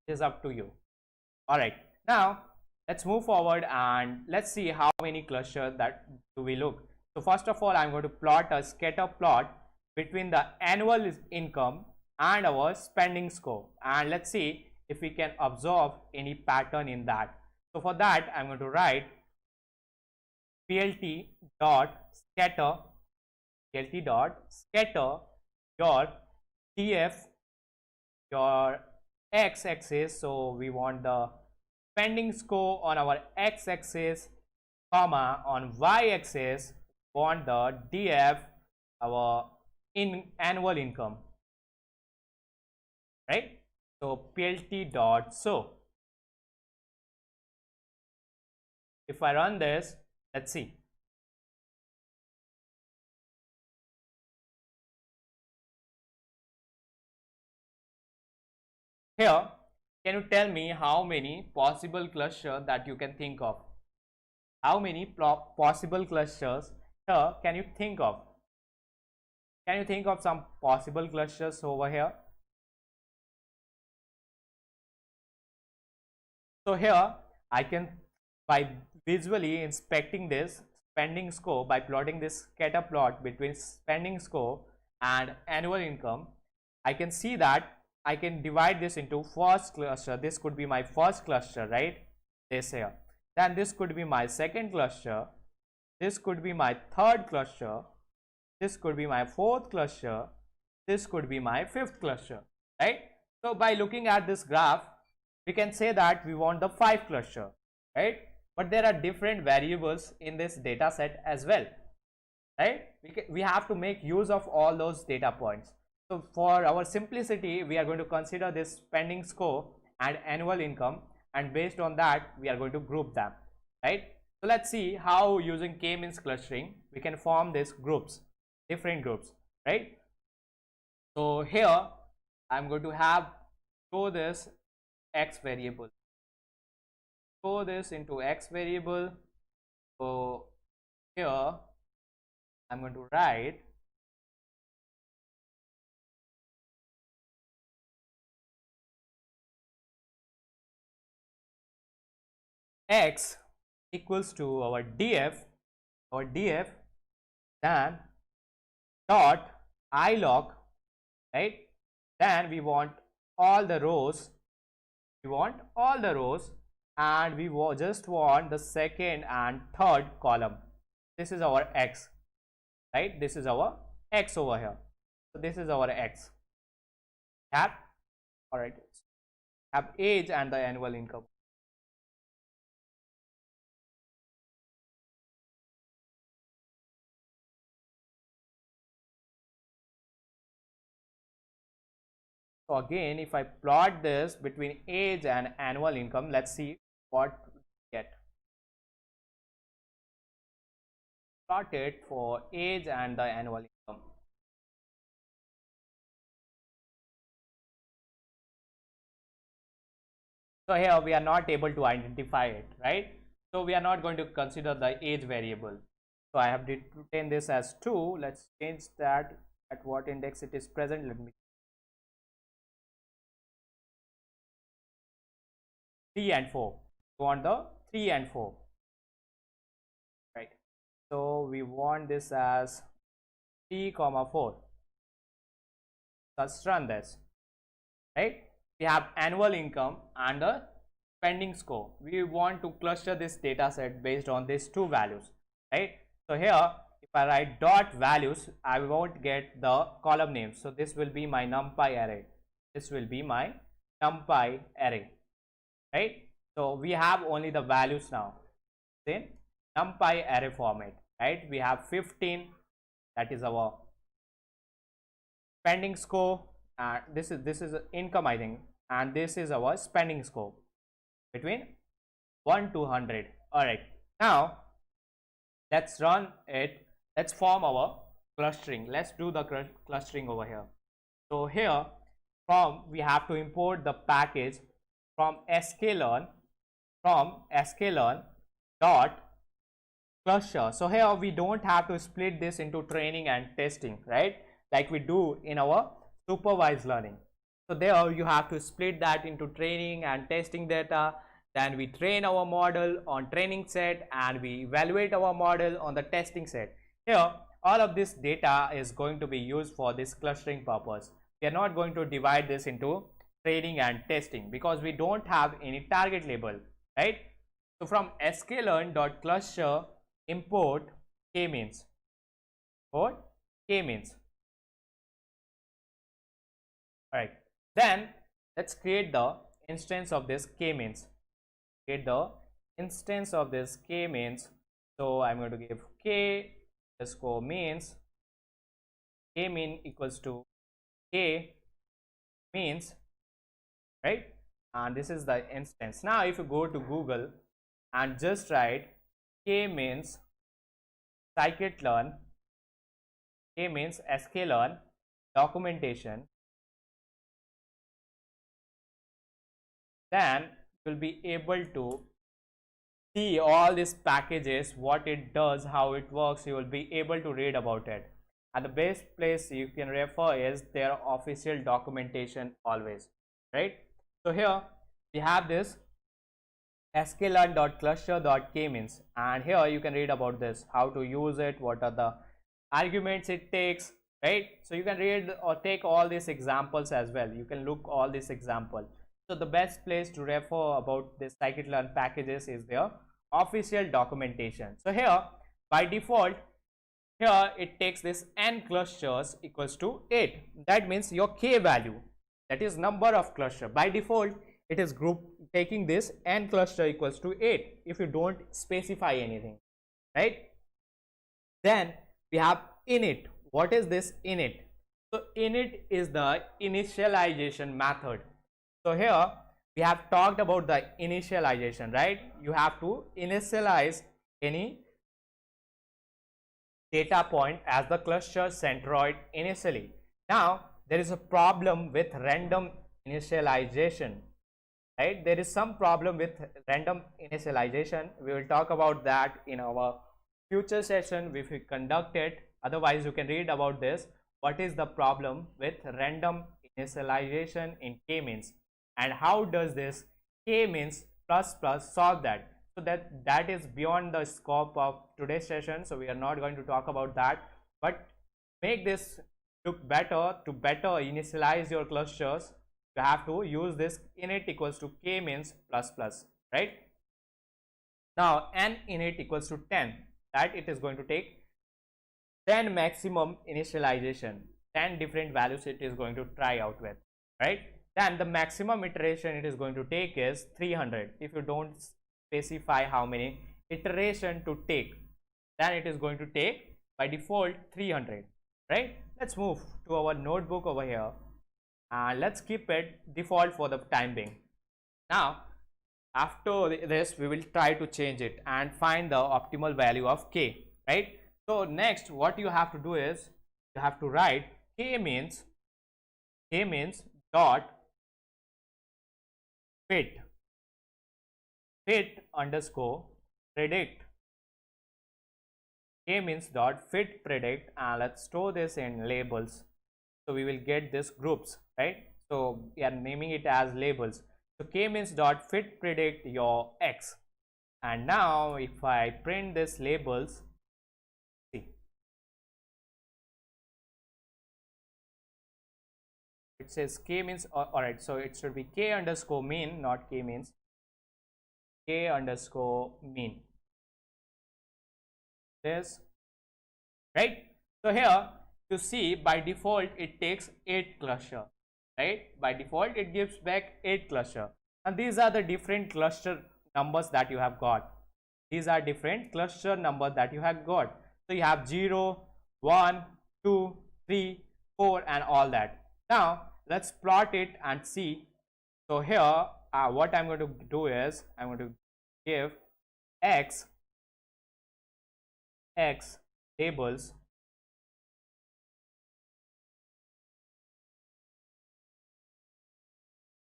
it is up to you. All right, now let's move forward and let's see how many clusters that do we look. So first of all, I'm going to plot a scatter plot between the annual income and our spending score, and let's see if we can observe any pattern in that. So for that, I'm going to write plt dot scatter your df, your x-axis. So we want the spending score on our x-axis, comma, on y-axis want the df, our annual income, right? So plt dot show. If I run this, let's see. Here, can you tell me how many possible clusters that you can think of? How many possible clusters here can you think of? Can you think of some possible clusters over here? So here I can, by visually inspecting this spending score, by plotting this scatter plot between spending score and annual income, I can see that I can divide this into first cluster. This could be my first cluster, right? This here. Then this could be my second cluster. This could be my third cluster. This could be my fourth cluster. This could be my fifth cluster, right? So by looking at this graph, we can say that we want the 5 cluster, right? But there are different variables in this data set as well, right? We have to make use of all those data points. So for our simplicity, we are going to consider this spending score and annual income, and based on that we are going to group them, right? So let's see how using Kmeans clustering we can form these groups, different groups, right? So here I'm going to store this x variable, store this into x variable. So here I'm going to write x equals to our df, then dot ilog, right? Then we want all the rows, and we just want the second and third column. This is our x, right? This is our x over here. So this is our x. All right, have age and the annual income. So again, if I plot this between age and annual income, let's see what we get. Plot it for age and the annual income. So here we are not able to identify it, right? So we are not going to consider the age variable. So I have written this as 2. Let's change that at what index it is present. Let me 3 and 4. We want the 3 and 4, right? So we want this as 3 comma 4. Let's run this, right? We have annual income and the spending score. We want to cluster this data set based on these two values, right? So here if I write dot values, I won't get the column names. So this will be my numpy array. This will be my numpy array, right? So we have only the values now in numpy array format, right? We have 15, that is our spending score, and this is income, I think, and this is our spending score between 1 to 100. All right, now let's run it. Let's form our clustering. Let's do the clustering over here. So here we have to import the package from sklearn dot cluster. So here we don't have to split this into training and testing, right, like we do in our supervised learning. So there you have to split that into training and testing data. Then we train our model on training set and we evaluate our model on the testing set. Here all of this data is going to be used for this clustering purpose. We are not going to divide this into training and testing because we don't have any target label, right? So from sklearn.cluster import Kmeans. Import Kmeans. Alright, then let's create the instance of this Kmeans. Create the instance of this Kmeans. So I'm going to give K underscore means. Kmean equals to K means, right? And this is the instance. Now if you go to Google and just write Kmeans scikit-learn, Kmeans sklearn documentation, then you'll be able to see all these packages, what it does, how it works. You will be able to read about it, and the best place you can refer is their official documentation always, right? So here we have this sklearn.cluster.kmeans, and here you can read about this, how to use it, what are the arguments it takes, right? So you can read or take all these examples as well. You can look all these examples. So the best place to refer about this scikit-learn packages is their official documentation. So here by default, here it takes this n clusters equals to 8. That means your k value, that is number of cluster. By default it is taking this n cluster equals to 8 if you don't specify anything, right? Then we have init. What is this init? So init is the initialization method. So here we have talked about the initialization, right? You have to initialize any data point as the cluster centroid initially. Now there is a problem with random initialization, right? There is some problem with random initialization. We will talk about that in our future session if we conduct it. Otherwise you can read about this, what is the problem with random initialization in Kmeans, and how does this Kmeans plus solve that. So that is beyond the scope of today's session, so we are not going to talk about that. But make this look better, to better initialize your clusters, you have to use this init equals to Kmeans plus, right? Now n init equals to 10, that it is going to take 10 maximum initialization, 10 different values it is going to try out with, right? Then the maximum iteration it is going to take is 300. If you don't specify how many iteration to take, then it is going to take by default 300, right? Let's move to our notebook over here and let's keep it default for the time being. Now after this we will try to change it and find the optimal value of k, right? So next what you have to do is you have to write Kmeans dot fit. fit underscore predict Kmeans dot fit predict, and let's store this in labels. So we will get this groups, right? So we are naming it as labels. So Kmeans dot fit predict your X. And now if I print this labels, see, it says Kmeans. Alright, so it should be K underscore mean, not Kmeans. K underscore mean. This, right? So here you see by default it takes 8 cluster, right? By default it gives back 8 cluster, and these are the different cluster numbers that you have got. These are different cluster numbers that you have got. So you have 0, 1, 2, 3, 4 and all that. Now let's plot it and see. So here what I'm going to do is I'm going to give x labels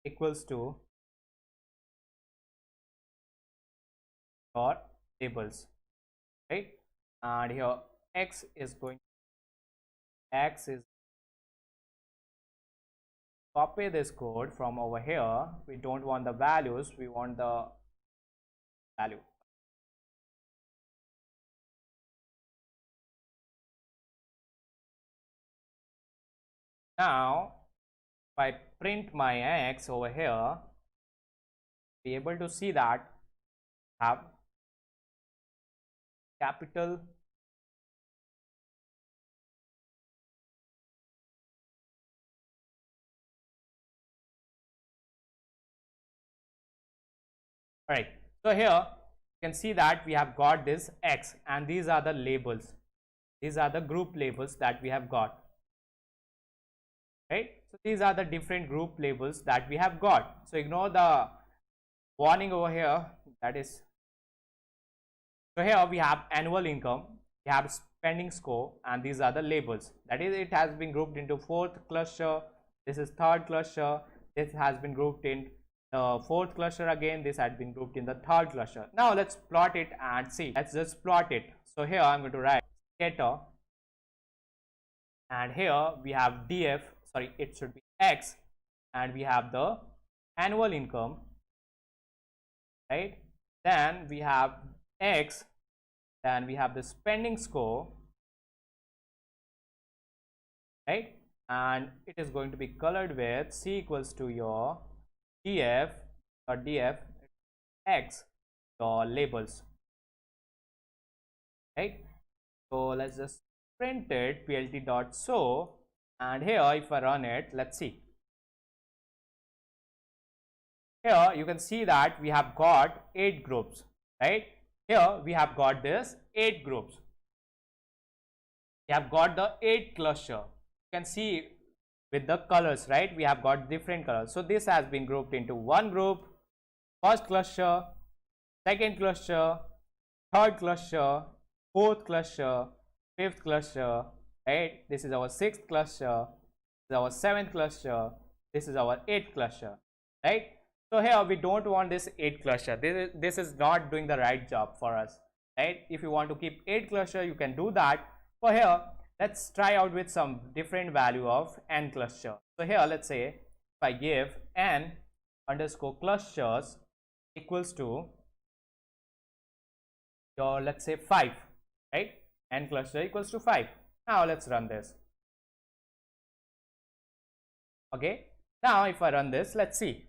equals to dot labels, right? And here x is copy this code from over here. We don't want the values, we want the value. Now if I print my x over here, be able to see that have capital Alright, so here you can see that we have got this x, and these are the labels. These are the group labels that we have got, right? So these are the different group labels that we have got. So ignore the warning over here, that is. So here we have annual income, we have spending score, and these are the labels. That is, it has been grouped into 4th cluster. This is 3rd cluster. This has been grouped in the 4th cluster again. This had been grouped in the 3rd cluster. Now let's plot it and see. Let's just plot it. So here I'm going to write scatter, and here we have df, sorry, it should be x, and we have the annual income, right? Then we have x, then we have the spending score, right? And it is going to be colored with c equals to your df or df x, your labels, right? So let's just print it plt.show, and here if I run it, let's see. Here you can see that we have got 8 groups, right? Here we have got this 8 groups. We have got the 8 cluster. You can see with the colors, right? We have got different colors. So this has been grouped into one group, 1st cluster, 2nd cluster, 3rd cluster, 4th cluster, 5th cluster, right? This is our 6th cluster, this is our 7th cluster, this is our 8th cluster, right? So here we don't want this 8 cluster. This is not doing the right job for us, right? If you want to keep 8 cluster, you can do that. For here, let's try out with some different value of n cluster. So here, let's say if I give n underscore clusters equals to your, let's say 5, right? N cluster equals to 5. Now let's run this. Okay. Now if I run this, let's see.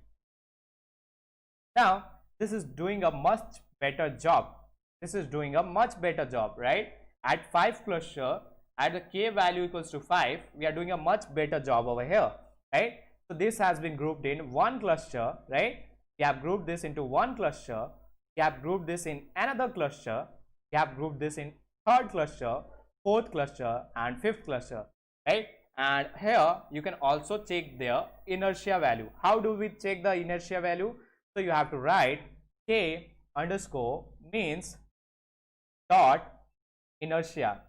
Now this is doing a much better job. This is doing a much better job, right? At 5 cluster, at the k value equals to 5, we are doing a much better job over here, right? So this has been grouped in one cluster, right? We have grouped this into one cluster. We have grouped this in another cluster. We have grouped this in 3rd cluster, 4th cluster and 5th cluster, right? And here you can also check their inertia value. How do we check the inertia value? So you have to write k underscore means dot inertia,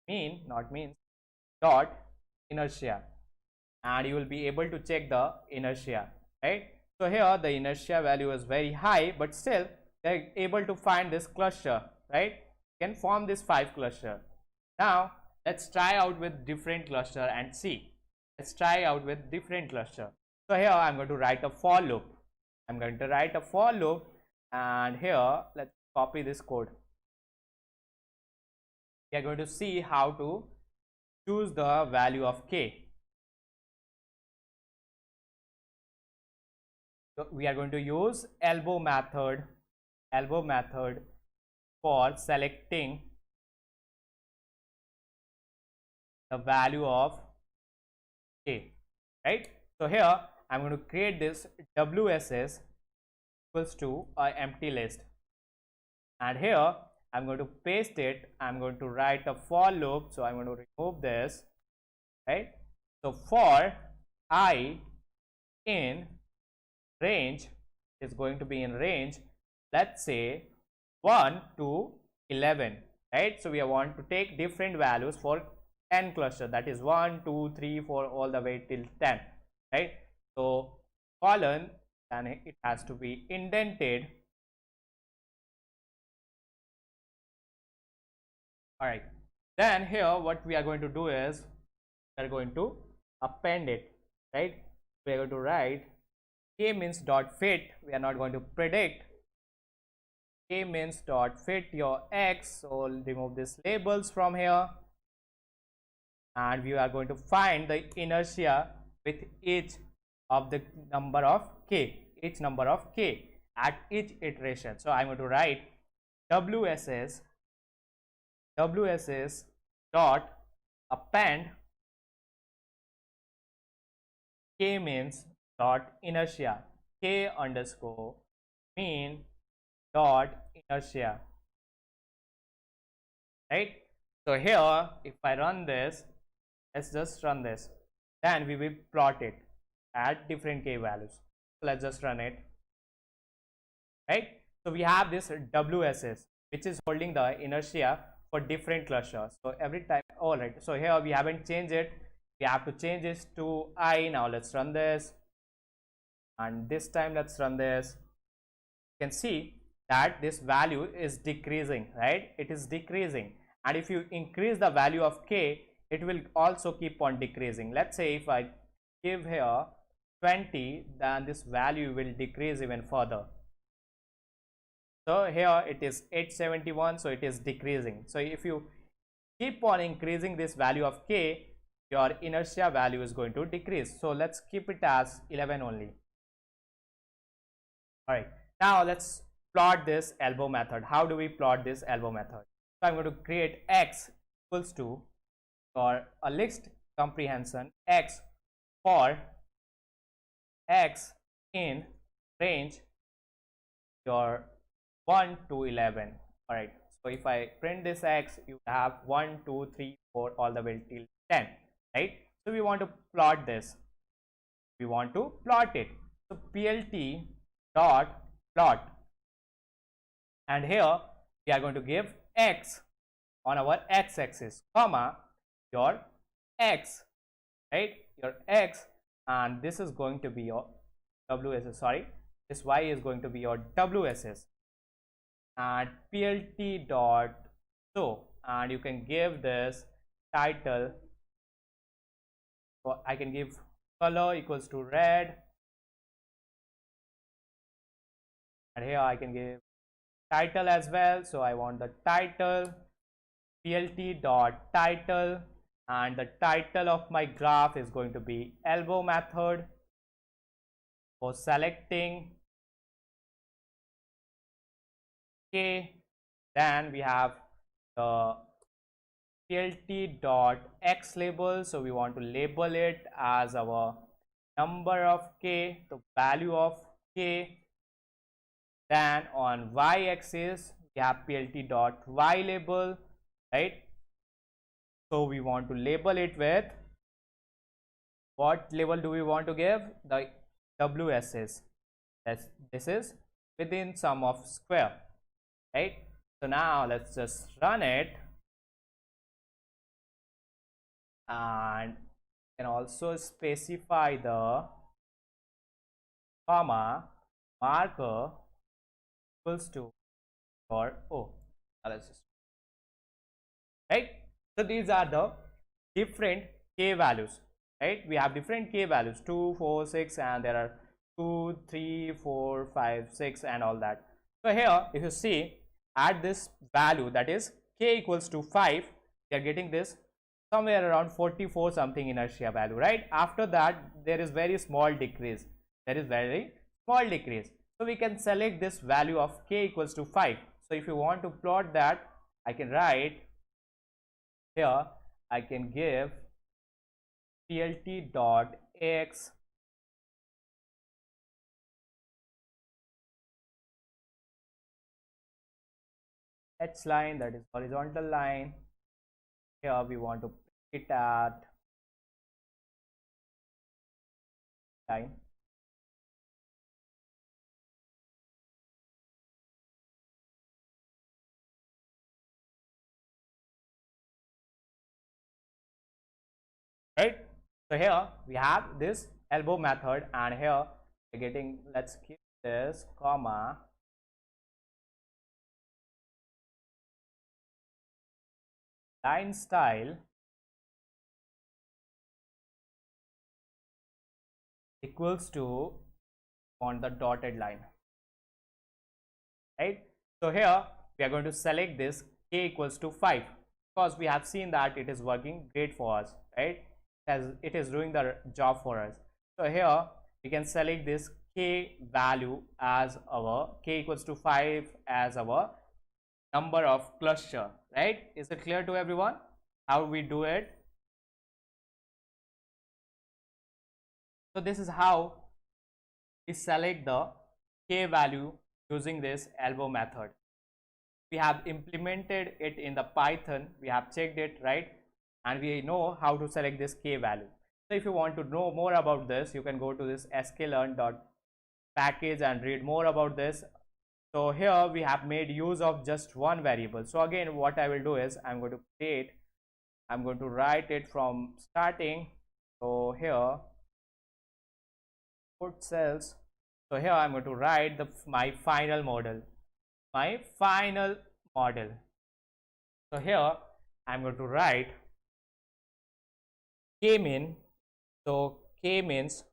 mean not means, dot inertia, and you will be able to check the inertia, right? So here the inertia value is very high, but still they are able to find this cluster, right? Can form this 5 cluster. Now let's try out with different cluster and see. Let's try out with different cluster. So here I'm going to write a for loop. I'm going to write a for loop, and here let's copy this code. We are going to see how to choose the value of k. So we are going to use elbow method for selecting the value of k, right? So here I'm going to create this WSS equals to an empty list, and here I'm going to paste it. I'm going to write a for loop, so I'm going to remove this, right? So for I in range is going to be in range, let's say 1 to 11, right? So we want to take different values for 10 cluster, that is 1 2 3 4 all the way till 10, right? So colon, and it has to be indented. All right, then here what we are going to do is we are going to append it, right? We are going to write Kmeans dot fit. We are not going to predict. Kmeans dot fit your x, so remove these labels from here, and we are going to find the inertia with each of the number of k, at each iteration. So I'm going to write WSS dot append Kmeans dot inertia, k underscore mean dot inertia, right? So here if I run this, let's just run this, then we will plot it at different k values. So let's just run it, right? So we have this WSS which is holding the inertia for different clusters. So every time, all right, so here we haven't changed it, we have to change this to I. Now let's run this, and this time let's run this. You can see that this value is decreasing, right? It is decreasing, and if you increase the value of k, it will also keep on decreasing. Let's say if I give here 20, then this value will decrease even further. So here it is 871, so it is decreasing. So if you keep on increasing this value of k, your inertia value is going to decrease. So let's keep it as 11 only. All right, now let's plot this elbow method. How do we plot this elbow method? So I'm going to create x equals to, for a list comprehension, x for x in range your 1 to 11. All right, so if I print this x, you have 1 2 3 4 all the way till 10, right? So we want to plot this, we want to plot it. So plt dot plot, and here we are going to give x on our x-axis, comma your x, right? Your x, and this is going to be your WSS, sorry, this y is going to be your WSS, and plt dot show, and you can give this title. So I can give color equals to red, and here I can give title as well. So I want the title, plt dot title, and the title of my graph is going to be elbow method for selecting k. Then we have the plt dot x label, so we want to label it as our number of k, the value of k. Then on y-axis we have plt dot y label, right? So we want to label it with, what label do we want to give? The WSS. This is within sum of square, right? So now let's just run it, and can also specify the comma marker equals to or O. Now let's just right. So these are the different k values, right? We have different k values 2, 4, 6, and there are 2, 3, 4, 5, 6, and all that. So here, if you see at this value, that is k equals to 5, we are getting this somewhere around 44 something inertia value, right? After that, there is very small decrease. There is very small decrease. So we can select this value of k equals to 5. So if you want to plot that, I can write here, I can give plt dot x h line, that is horizontal line. Here we want to put it at line. Right. So here we have this elbow method, and here we're getting, let's keep this comma line style equals to on the dotted line, right? So here we are going to select this k equals to 5 because we have seen that it is working great for us, right? As it is doing the job for us. So here we can select this k value as our k equals to 5 as our number of cluster, right? Is it clear to everyone how we do it? So this is how we select the k value using this elbow method. We have implemented it in the Python, we have checked it, right? And we know how to select this k value. So if you want to know more about this, you can go to this sklearn.package and read more about this. So here we have made use of just one variable. So again, what I will do is I'm going to write it from starting. So here put cells. So here I'm going to write my final model. So here I'm going to write Kmean. So k means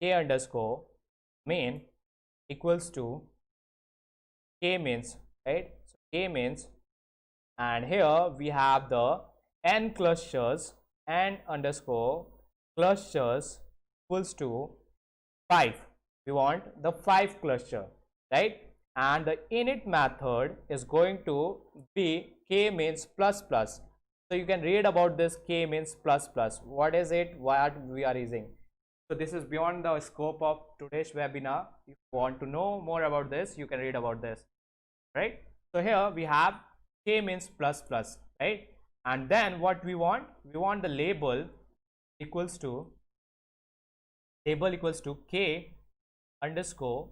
k underscore mean equals to Kmeans, right? So Kmeans, and here we have the n clusters, n underscore clusters equals to 5. We want the 5 cluster, right? And the init method is going to be Kmeans plus plus. So you can read about this Kmeans plus plus. What is it? What we are using? So this is beyond the scope of today's webinar. If you want to know more about this, you can read about this, right? So here we have Kmeans plus plus, right? And then what we want? We want the label equals to k underscore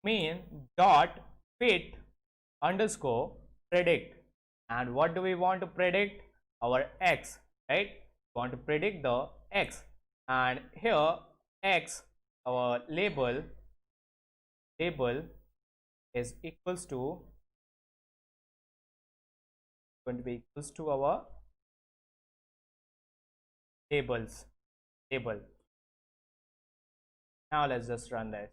mean dot fit underscore predict. And what do we want to predict? Our x, right? We want to predict the x, and here x, our label is equals to going to be equals to our table. Now let's just run this.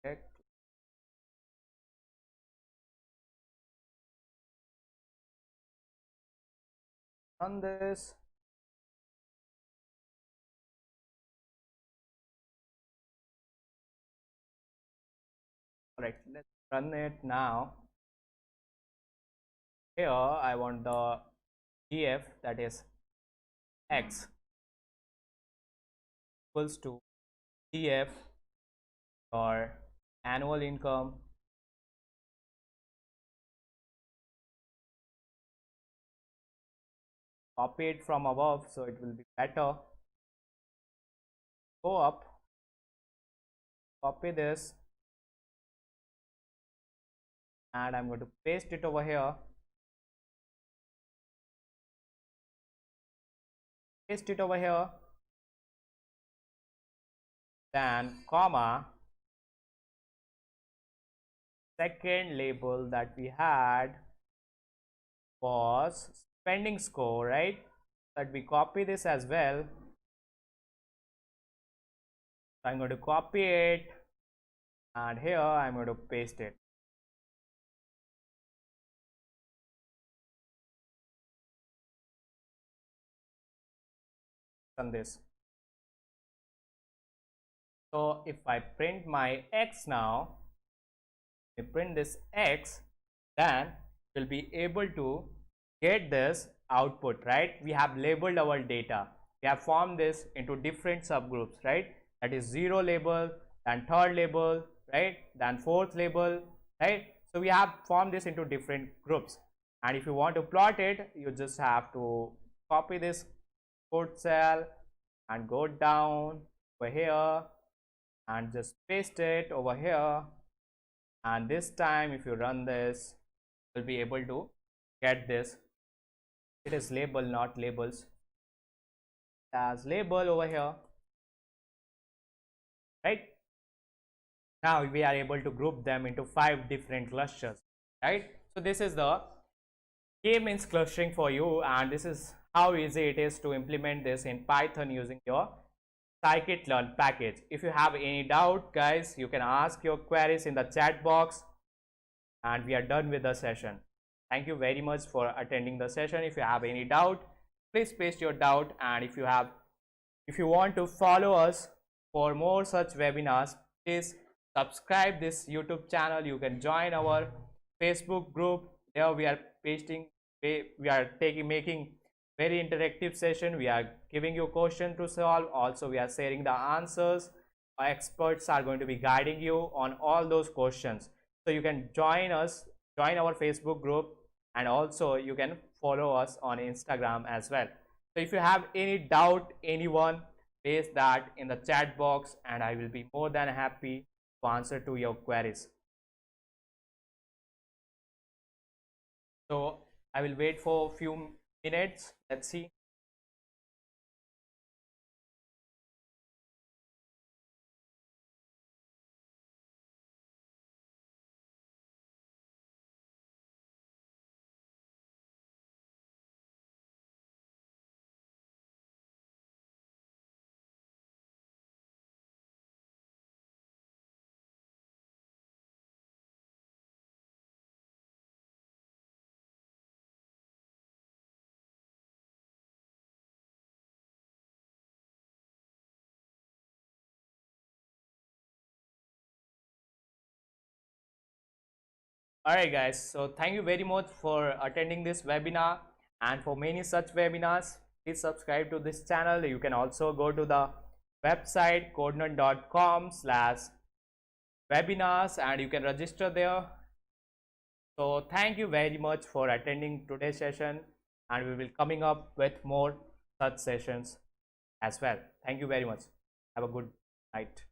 Okay. Run this. All right, let's run it now. Here I want the GF, that is x equals to GF or annual income copy it from above so it will be better. Go up, copy this, and I'm going to paste it over here. Paste it over here. Then comma, second label that we had was spending score, right? Let me copy this as well. So I'm going to copy it, and here I'm going to paste it. On this. So if I print my x now, if I print this x, then we'll be able to get this output, right? We have labeled our data. We have formed this into different subgroups, right? That is 0 label, then third label, right? Then fourth label, right? So we have formed this into different groups. And if you want to plot it, you just have to copy this code cell and go down over here and just paste it over here, and this time if you run this, you'll be able to get this. It is label, not labels, as label over here, right? Now we are able to group them into 5 different clusters, right? So this is the Kmeans clustering for you, and this is how easy it is to implement this in Python using your scikit-learn package. If you have any doubt, guys, you can ask your queries in the chat box, and we are done with the session. Thank you very much for attending the session. If you have any doubt, please paste your doubt, and if you want to follow us for more such webinars, please subscribe this YouTube channel. You can join our Facebook group. There we are making very interactive session. We are giving you question to solve. Also we are sharing the answers. Our experts are going to be guiding you on all those questions. So you can join our Facebook group, and also you can follow us on Instagram as well. So if you have any doubt, anyone, paste that in the chat box, and I will be more than happy to answer to your queries. So I will wait for a few minutes. Let's see. Alright guys, so thank you very much for attending this webinar, and for many such webinars, please subscribe to this channel. You can also go to the website codegnan.com/webinars, and you can register there. So thank you very much for attending today's session, and we will coming up with more such sessions as well. Thank you very much. Have a good night.